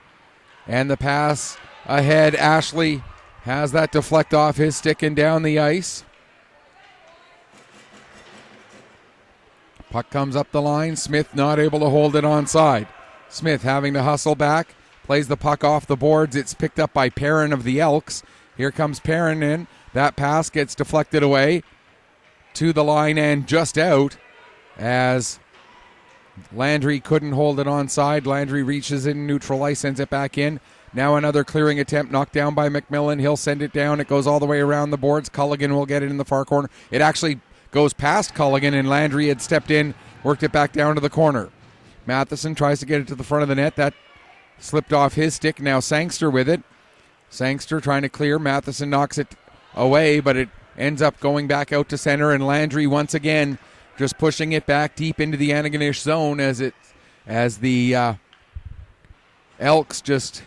And the pass ahead. Ashley has that deflect off his stick and down the ice. Puck comes up the line. Smith not able to hold it onside. Smith having to hustle back. Plays the puck off the boards. It's picked up by Perrin of the Elks. Here comes Perrin in. That pass gets deflected away to the line and just out as Landry couldn't hold it onside. Landry reaches in neutral ice, sends it back in. Now another clearing attempt knocked down by McMillan. He'll send it down. It goes all the way around the boards. Culligan will get it in the far corner. It actually goes past Culligan, and Landry had stepped in, worked it back down to the corner. Matheson tries to get it to the front of the net. That slipped off his stick. Now Sangster with it. Sangster trying to clear. Matheson knocks it away, but it ends up going back out to center, and Landry once again just pushing it back deep into the Antigonish zone as the Elks just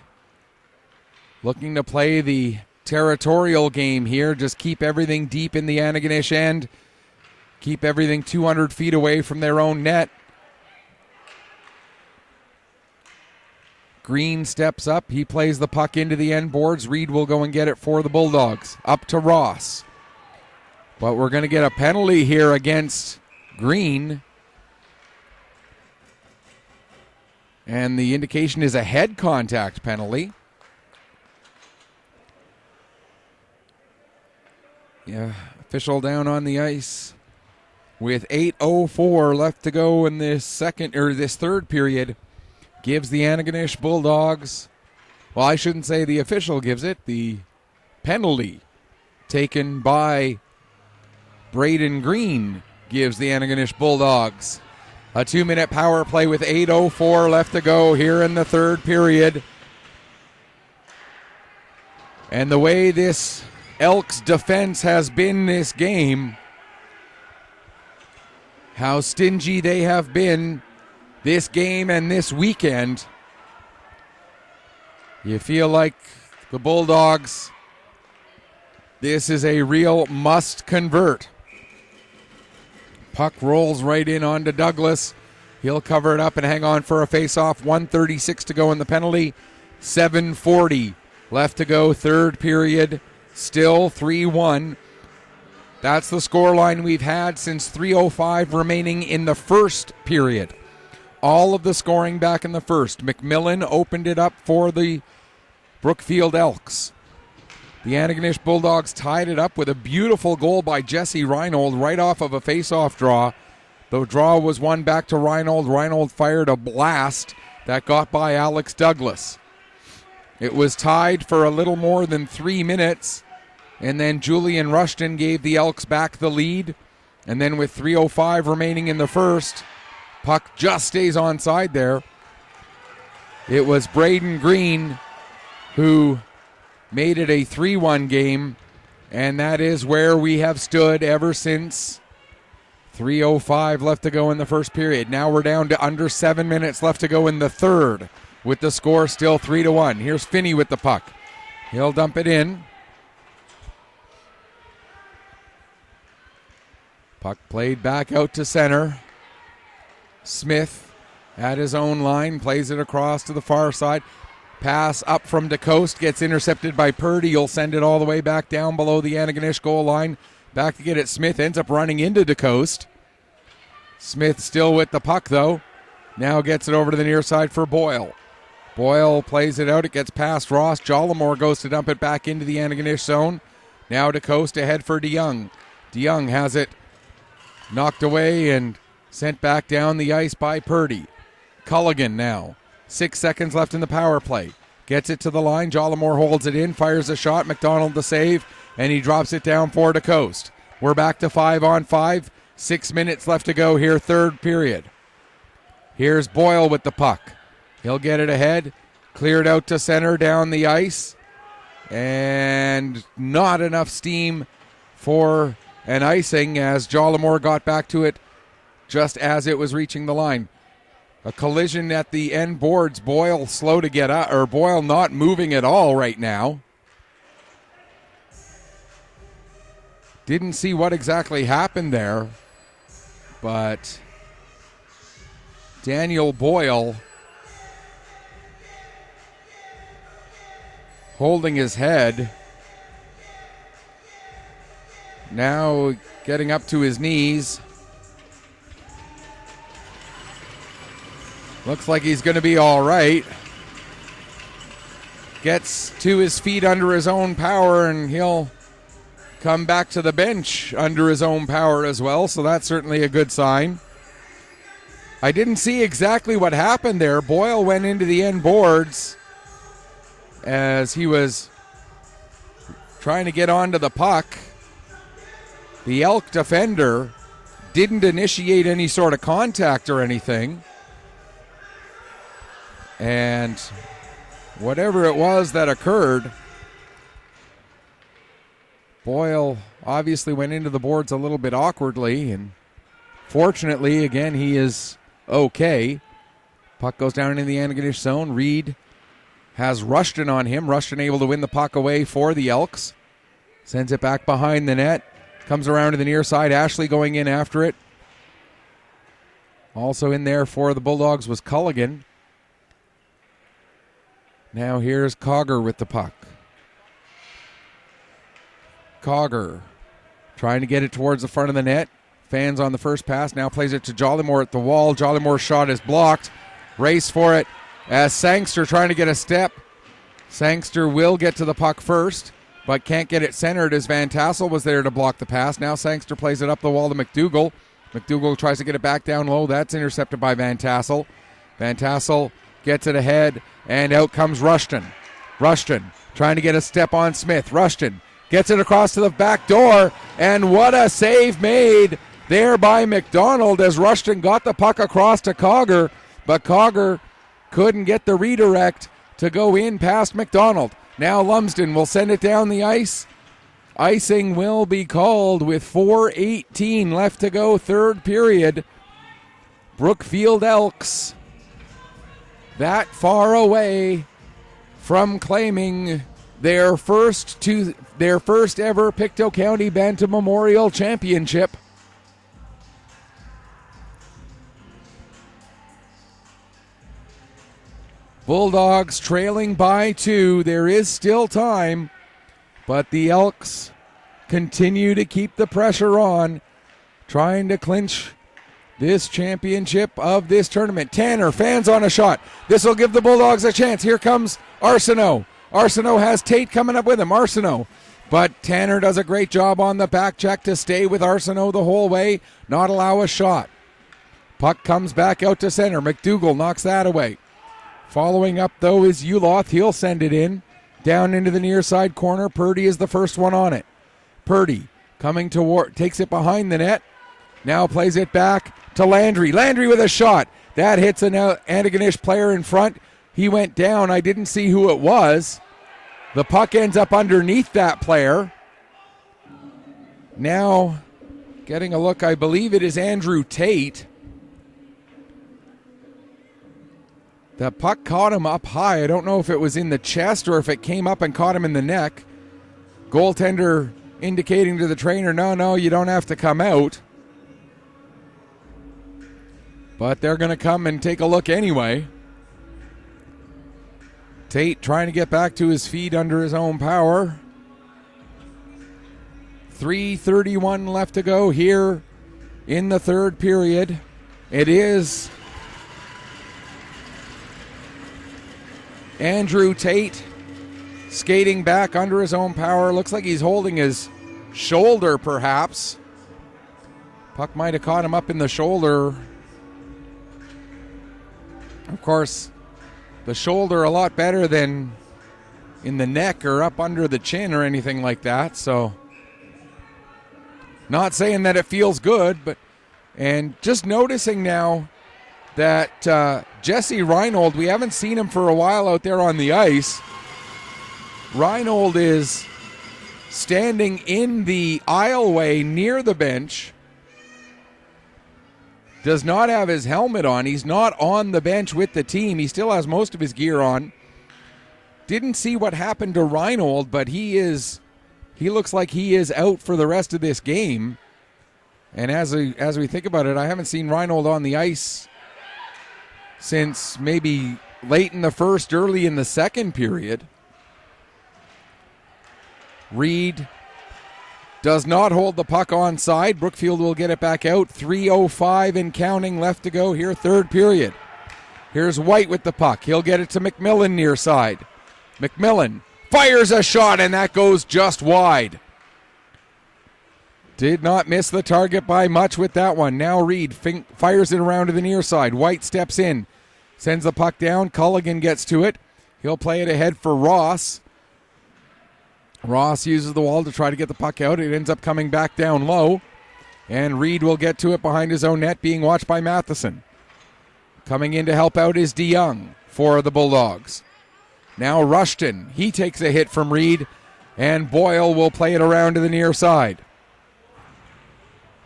looking to play the territorial game here. Just keep everything deep in the Antigonish end. Keep everything 200 feet away from their own net. Green steps up. He plays the puck into the end boards. Reed will go and get it for the Bulldogs. Up to Ross. But we're going to get a penalty here against Green. And the indication is a head contact penalty. Yeah, official down on the ice with 8:04 left to go in this third period. Gives the Antigonish Bulldogs, well, I shouldn't say the official gives it, the penalty taken by Braden Green gives the Antigonish Bulldogs a 2-minute power play with 8:04 left to go here in the third period. And the way this Elks defense has been this game, how stingy they have been this game and this weekend, you feel like the Bulldogs, this is a real must convert. Puck rolls right in onto Douglas. He'll cover it up and hang on for a face-off. 1:36 to go in the penalty. 7:40 left to go, third period. Still 3-1. That's the scoreline we've had since 3:05 remaining in the first period. All of the scoring back in the first. McMillan opened it up for the Brookfield Elks. The Antigonish Bulldogs tied it up with a beautiful goal by Jesse Reinold right off of a face-off draw. The draw was won back to Reinold. Reinold fired a blast that got by Alex Douglas. It was tied for a little more than 3 minutes, and then Julian Rushton gave the Elks back the lead. And then with 3:05 remaining in the first, puck just stays onside there. It was Braden Green who made it a 3-1 game, and that is where we have stood ever since 3:05 left to go in the first period. Now we're down to under 7 minutes left to go in the third, with the score still 3-1. Here's Finney with the puck. He'll dump it in. Puck played back out to center. Smith at his own line, plays it across to the far side. Pass up from DeCoste, gets intercepted by Purdy. He'll send it all the way back down below the Antigonish goal line. Back to get it. Smith ends up running into DeCoste. Smith still with the puck, though. Now gets it over to the near side for Boyle. Boyle plays it out. It gets past Ross. Jollimore goes to dump it back into the Antigonish zone. Now DeCoste ahead for DeYoung. DeYoung has it knocked away and sent back down the ice by Purdy. Culligan now. 6 seconds left in the power play. Gets it to the line. Jollimore holds it in. Fires a shot. McDonald the save. And he drops it down for DeCoste. We're back to 5-on-5. 6 minutes left to go here, third period. Here's Boyle with the puck. He'll get it ahead. Cleared out to center down the ice. And not enough steam for an icing as Jollimore got back to it just as it was reaching the line. A collision at the end boards. Boyle slow to get out, or Boyle not moving at all right now. Didn't see what exactly happened there, but Daniel Boyle holding his head. Now getting up to his knees. Looks like he's going to be all right. Gets to his feet under his own power, and he'll come back to the bench under his own power as well, so that's certainly a good sign. I didn't see exactly what happened there. Boyle went into the end boards as he was trying to get onto the puck. The Elk defender didn't initiate any sort of contact or anything. And whatever it was that occurred, Boyle obviously went into the boards a little bit awkwardly, and fortunately, again, he is okay. Puck goes down in the Antigonish zone. Reed has Rushton on him. Rushton able to win the puck away for the Elks. Sends it back behind the net. Comes around to the near side. Ashley going in after it. Also in there for the Bulldogs was Culligan. Now here's Cogger with the puck. Cogger trying to get it towards the front of the net. Fans on the first pass. Now plays it to Jollymore at the wall. Jollymore's shot is blocked. Race for it as Sangster trying to get a step. Sangster will get to the puck first, but can't get it centered as Van Tassel was there to block the pass. Now Sangster plays it up the wall to McDougall. McDougall tries to get it back down low. That's intercepted by Van Tassel. Van Tassel gets it ahead, and out comes Rushton. Rushton trying to get a step on Smith. Rushton gets it across to the back door, and what a save made there by McDonald as Rushton got the puck across to Cogger, but Cogger couldn't get the redirect to go in past McDonald. Now Lumsden will send it down the ice. Icing will be called with 4:18 left to go, third period. Brookfield Elks that far away from claiming their first ever Pictou County Bantam Memorial Championship. Bulldogs trailing by 2. There is still time, but the Elks continue to keep the pressure on, trying to clinch this championship of this tournament. Tanner, fans on a shot. This will give the Bulldogs a chance. Here comes Arsenault. Arsenault has Tate coming up with him. Arsenault. But Tanner does a great job on the back check to stay with Arsenault the whole way, not allow a shot. Puck comes back out to center. McDougall knocks that away. Following up, though, is Uloth. He'll send it in. Down into the near side corner. Purdy is the first one on it. Purdy coming toward, takes it behind the net. Now plays it back to Landry. Landry with a shot. That hits an Antigonish player in front. He went down. I didn't see who it was. The puck ends up underneath that player. Now getting a look, I believe it is Andrew Tate. The puck caught him up high. I don't know if it was in the chest or if it came up and caught him in the neck. Goaltender indicating to the trainer, no, you don't have to come out. But they're going to come and take a look anyway. Tate trying to get back to his feet under his own power. 3:31 left to go here in the third period. It is Andrew Tate skating back under his own power. Looks like he's holding his shoulder, perhaps. Puck might have caught him up in the shoulder. Of course, the shoulder a lot better than in the neck or up under the chin or anything like that. So, not saying that it feels good, but and just noticing now that Jesse Reinold, we haven't seen him for a while out there on the ice. Reinold is standing in the aisleway near the bench. Does not have his helmet on. He's not on the bench with the team. He still has most of his gear on. Didn't see what happened to Reinold, but he looks like he is out for the rest of this game. And as we think about it, I haven't seen Reinold on the ice since maybe late in the first, early in the second period. Reed does not hold the puck onside. Brookfield will get it back out. 3:05 and counting left to go here, third period. Here's White with the puck. He'll get it to McMillan near side. McMillan fires a shot, and that goes just wide. Did not miss the target by much with that one. Now Reed fires it around to the near side. White steps in, sends the puck down. Culligan gets to it. He'll play it ahead for Ross. Ross uses the wall to try to get the puck out. It ends up coming back down low. And Reed will get to it behind his own net, being watched by Matheson. Coming in to help out is DeYoung for the Bulldogs. Now Rushton. He takes a hit from Reed. And Boyle will play it around to the near side.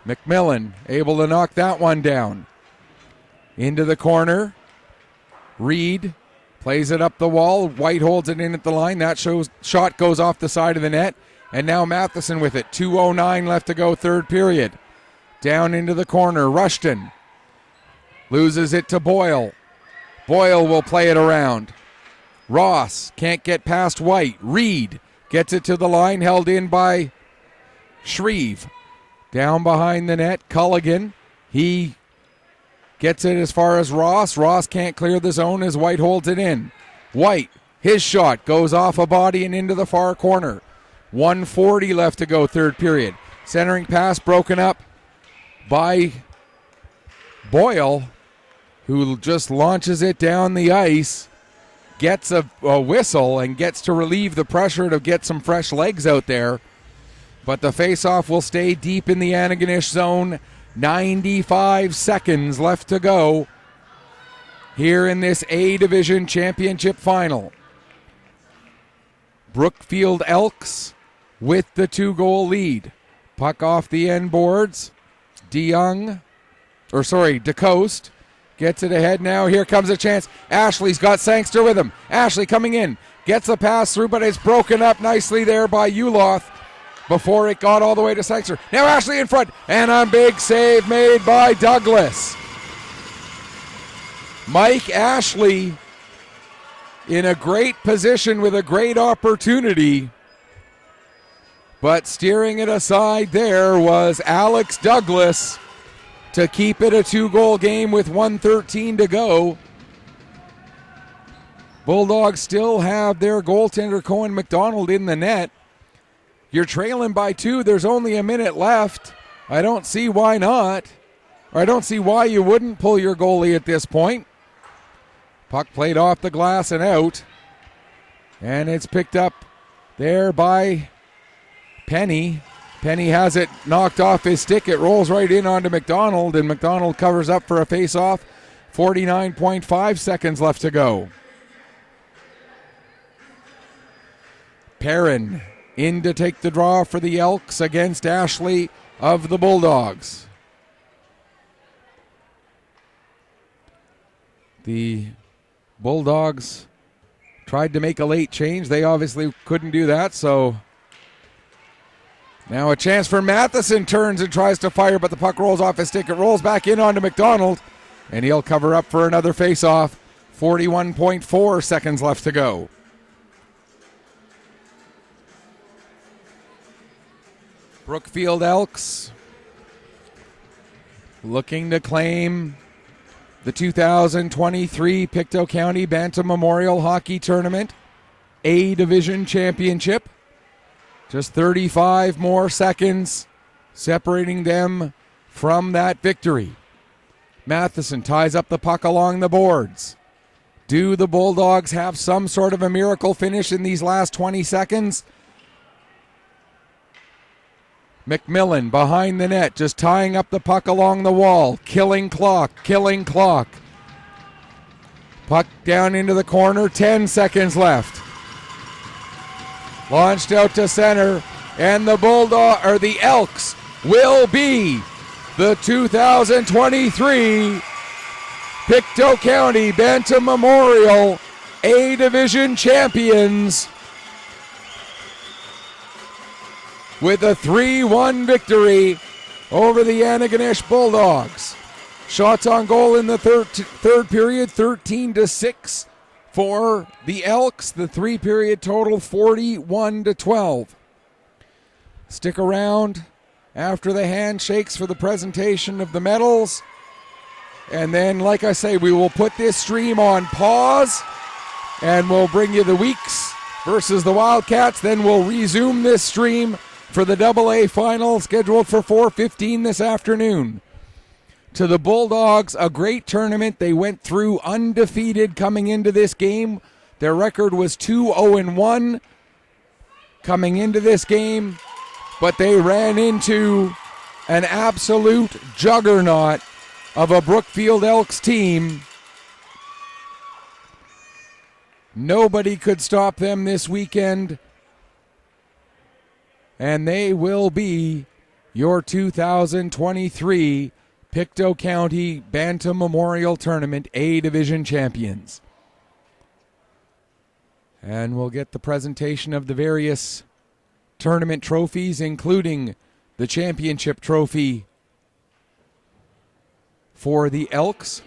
McMillan able to knock that one down. Into the corner. Reed plays it up the wall. White holds it in at the line. That shot goes off the side of the net. And now Matheson with it. 2:09 left to go, third period. Down into the corner. Rushton loses it to Boyle. Boyle will play it around. Ross can't get past White. Reed gets it to the line, held in by Shreve. Down behind the net, Culligan. He gets it as far as Ross. Ross can't clear the zone as White holds it in. White, his shot goes off a body and into the far corner. 1:40 left to go, third period. Centering pass broken up by Boyle, who just launches it down the ice, gets a whistle and gets to relieve the pressure to get some fresh legs out there. But the faceoff will stay deep in the Antigonish zone. 95 seconds left to go here in this A Division Championship final. Brookfield Elks with the 2-goal lead. Puck off the end boards. DeCoste gets it ahead now. Here comes a chance. Ashley's got Sangster with him. Ashley coming in. Gets a pass through, but it's broken up nicely there by Uloth before it got all the way to Sangster. Now Ashley in front, and a big save made by Douglas. Mike Ashley in a great position with a great opportunity, but steering it aside there was Alex Douglas to keep it a 2-goal game with 1:13 to go. Bulldogs still have their goaltender Cohen McDonald in the net. You're trailing by 2. There's only a minute left. I don't see why not. Or I don't see why you wouldn't pull your goalie at this point. Puck played off the glass and out. And it's picked up there by Penny. Penny has it knocked off his stick. It rolls right in onto McDonald, and McDonald covers up for a face-off. 49.5 seconds left to go. Perrin in to take the draw for the Elks against Ashley of the Bulldogs. The Bulldogs tried to make a late change. They obviously couldn't do that, so now a chance for Matheson. Turns and tries to fire, but the puck rolls off his stick. It rolls back in onto McDonald, and he'll cover up for another face-off. 41.4 seconds left to go. Brookfield Elks looking to claim the 2023 Pictou County Bantam Memorial Hockey Tournament A Division Championship. Just 35 more seconds separating them from that victory. Matheson ties up the puck along the boards. Do the Bulldogs have some sort of a miracle finish in these last 20 seconds? McMillan behind the net, just tying up the puck along the wall. Killing clock. Puck down into the corner, 10 seconds left. Launched out to center, and the Elks will be the 2023 Pictou County Bantam Memorial A Division champions with a 3-1 victory over the Antigonish Bulldogs. Shots on goal in the third period, 13-6 for the Elks. The 3-period total, 41-12. Stick around after the handshakes for the presentation of the medals. And then, like I say, we will put this stream on pause, and we'll bring you the Weeks versus the Wildcats. Then we'll resume this stream for the AA final scheduled for 4:15 this afternoon. To the Bulldogs, a great tournament. They went through undefeated coming into this game. Their record was 2-0-1 coming into this game, but they ran into an absolute juggernaut of a Brookfield Elks team. Nobody could stop them this weekend, and they will be your 2023 Pictou County Bantam Memorial Tournament A Division champions. And we'll get the presentation of the various tournament trophies, including the championship trophy for the Elks.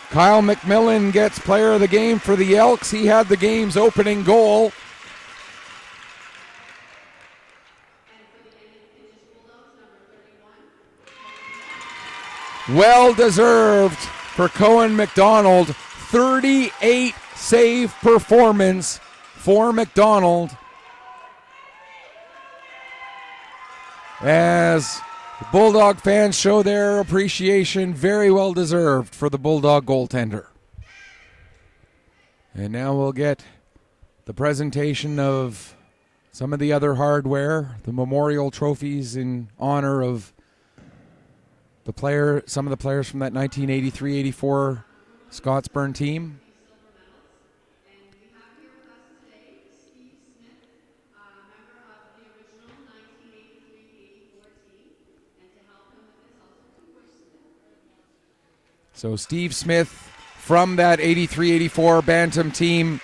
Kyle McMillan gets player of the game for the Elks. He had the game's opening goal. Well deserved for Cohen McDonald. 38 save performance for McDonald. As the Bulldog fans show their appreciation, very well deserved for the Bulldog goaltender. And now we'll get the presentation of some of the other hardware, the memorial trophies in honor of some of the players from that 1983-84 Scottsburn team. So Steve Smith from that 83-84 Bantam team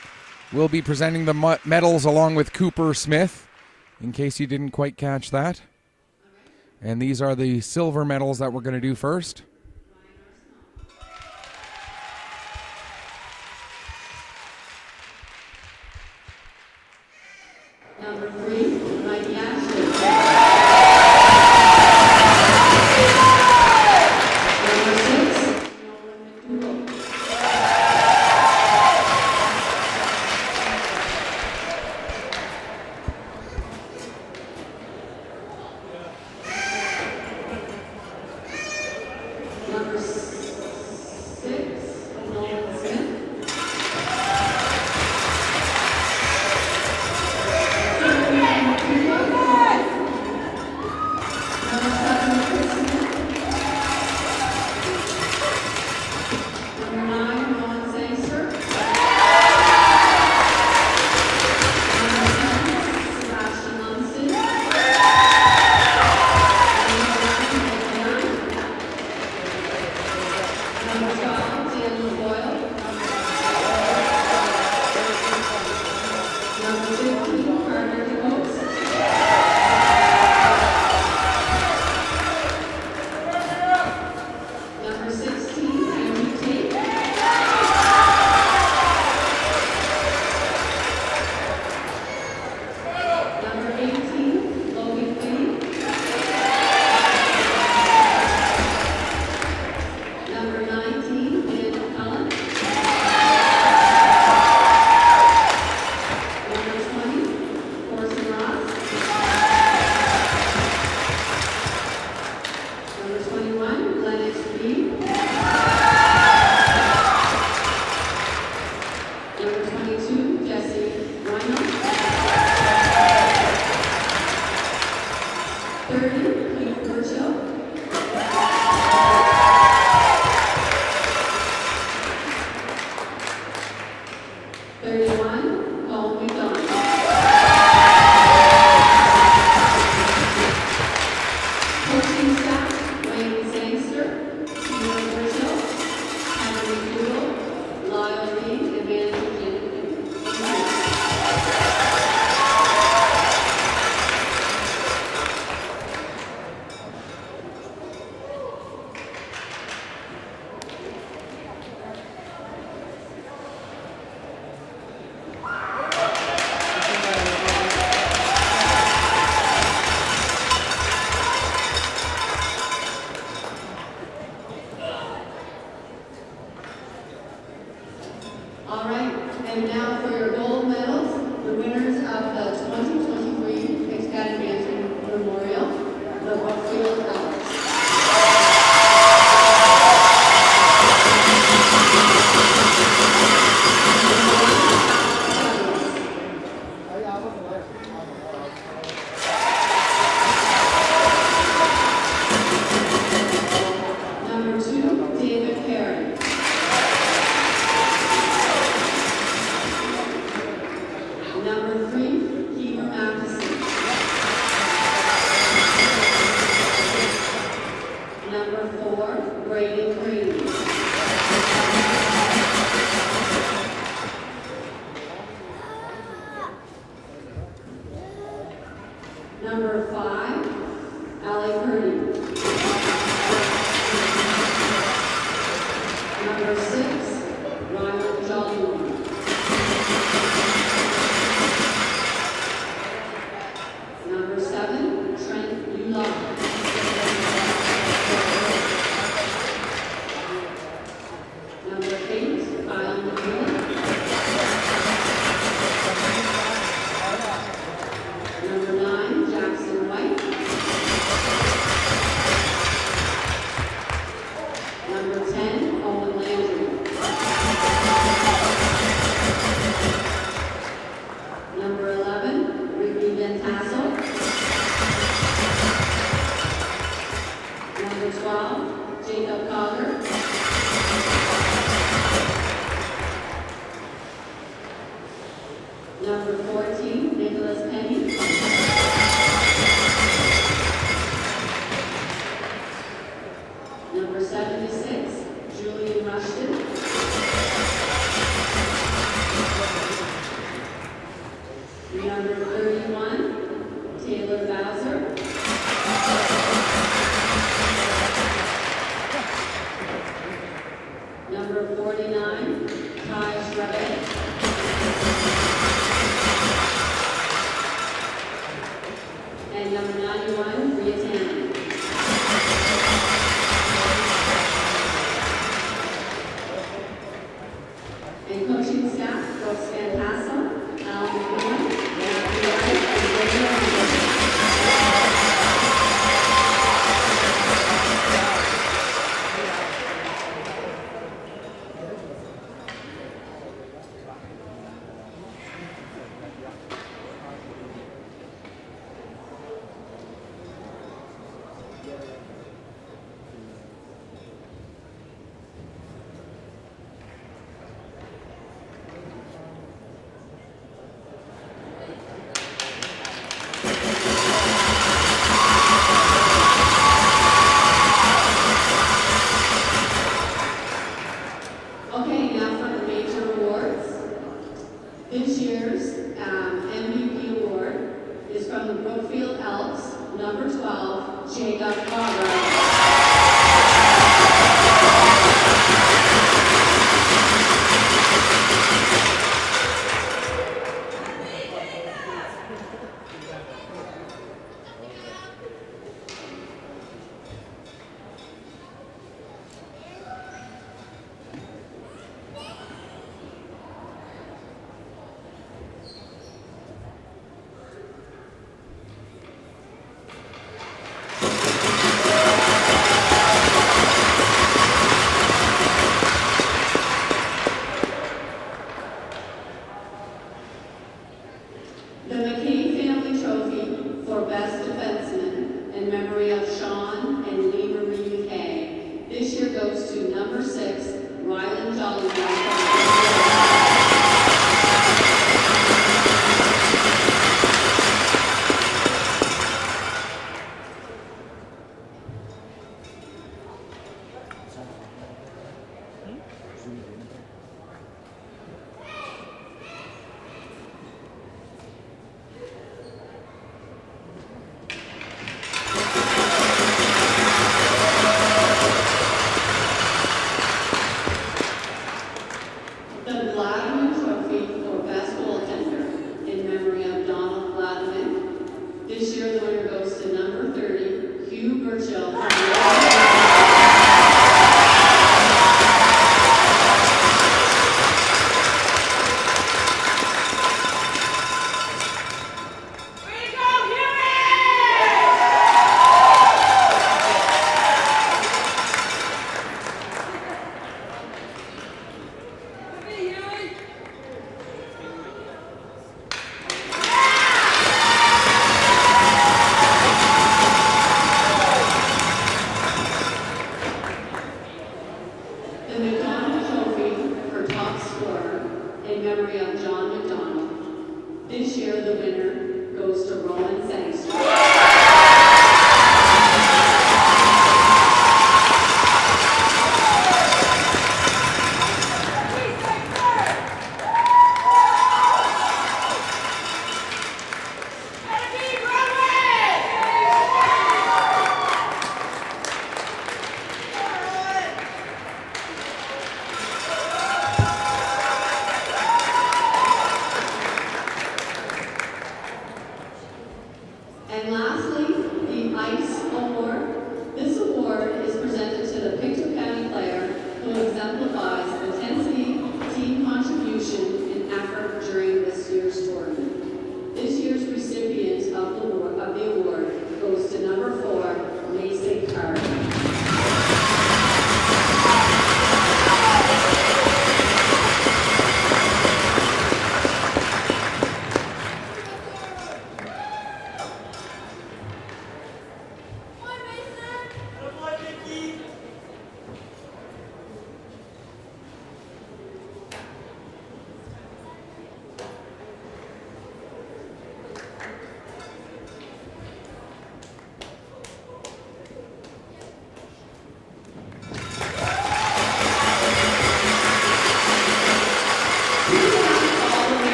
will be presenting the medals along with Cooper Smith, in case you didn't quite catch that. And these are the silver medals that we're going to do first. Number 3, Mike Ashley. Number 6, Nolan McDougall. Number 6, Nolan Smith. And now for your gold medals, the winners of the 2023 Pictou and Bantam Memorial, the Brookfield Elks. Number 2, David Perry. Number 3, Keeper Matheson. Number 4, Brady Green. Number 5, Allie Purdy. Number 6, Number 8, Kyle McMillan. Number 9, Jackson White. Number 10, Owen Landry. Number 11, Ricky Van Tassel. Number 12, Jacob Collar. Number 14, Nicholas Penny. Number 76, Julian Rushton. Number 31, Taylor Bowser. Number 49, Ty Schrebeck. And number 91, Rhea Tannen. And coaching staff, Brooks Van Tassel, Alan McMillan, Matthew Wright, and Daniel Anderson. Okay, now for the major awards. This year's MVP award is from the Brookfield Elks, number 12, Jacob Carver. The McCain Family Trophy for Best Defenseman in memory of Sean and Lee Marie McKay. This year goes to number 6, Rylan Jollyman.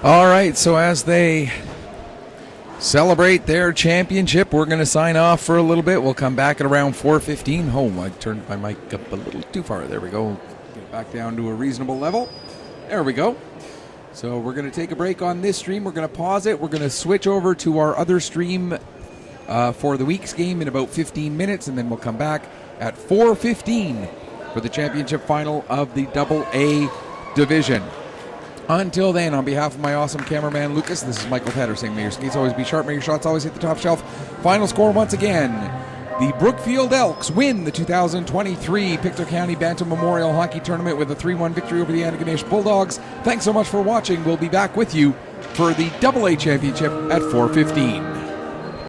All right, so as they celebrate their championship, we're going to sign off for a little bit. We'll come back at around 4:15. Oh, I turned my mic up a little too far. There we go. Get it back down to a reasonable level. There we go. So we're going to take a break on this stream. We're going to pause it. We're going to switch over to our other stream for the week's game in about 15 minutes, and then we'll come back at 4:15 for the championship final of the AA division. Until then, on behalf of my awesome cameraman Lucas, this is Michael Patterson. May your skates always be sharp, may your shots always hit the top shelf. Final score once again. The Brookfield Elks win the 2023 Pictou County Bantam Memorial Hockey Tournament with a 3-1 victory over the Antigonish Bulldogs. Thanks so much for watching. We'll be back with you for the AA Championship at 4:15.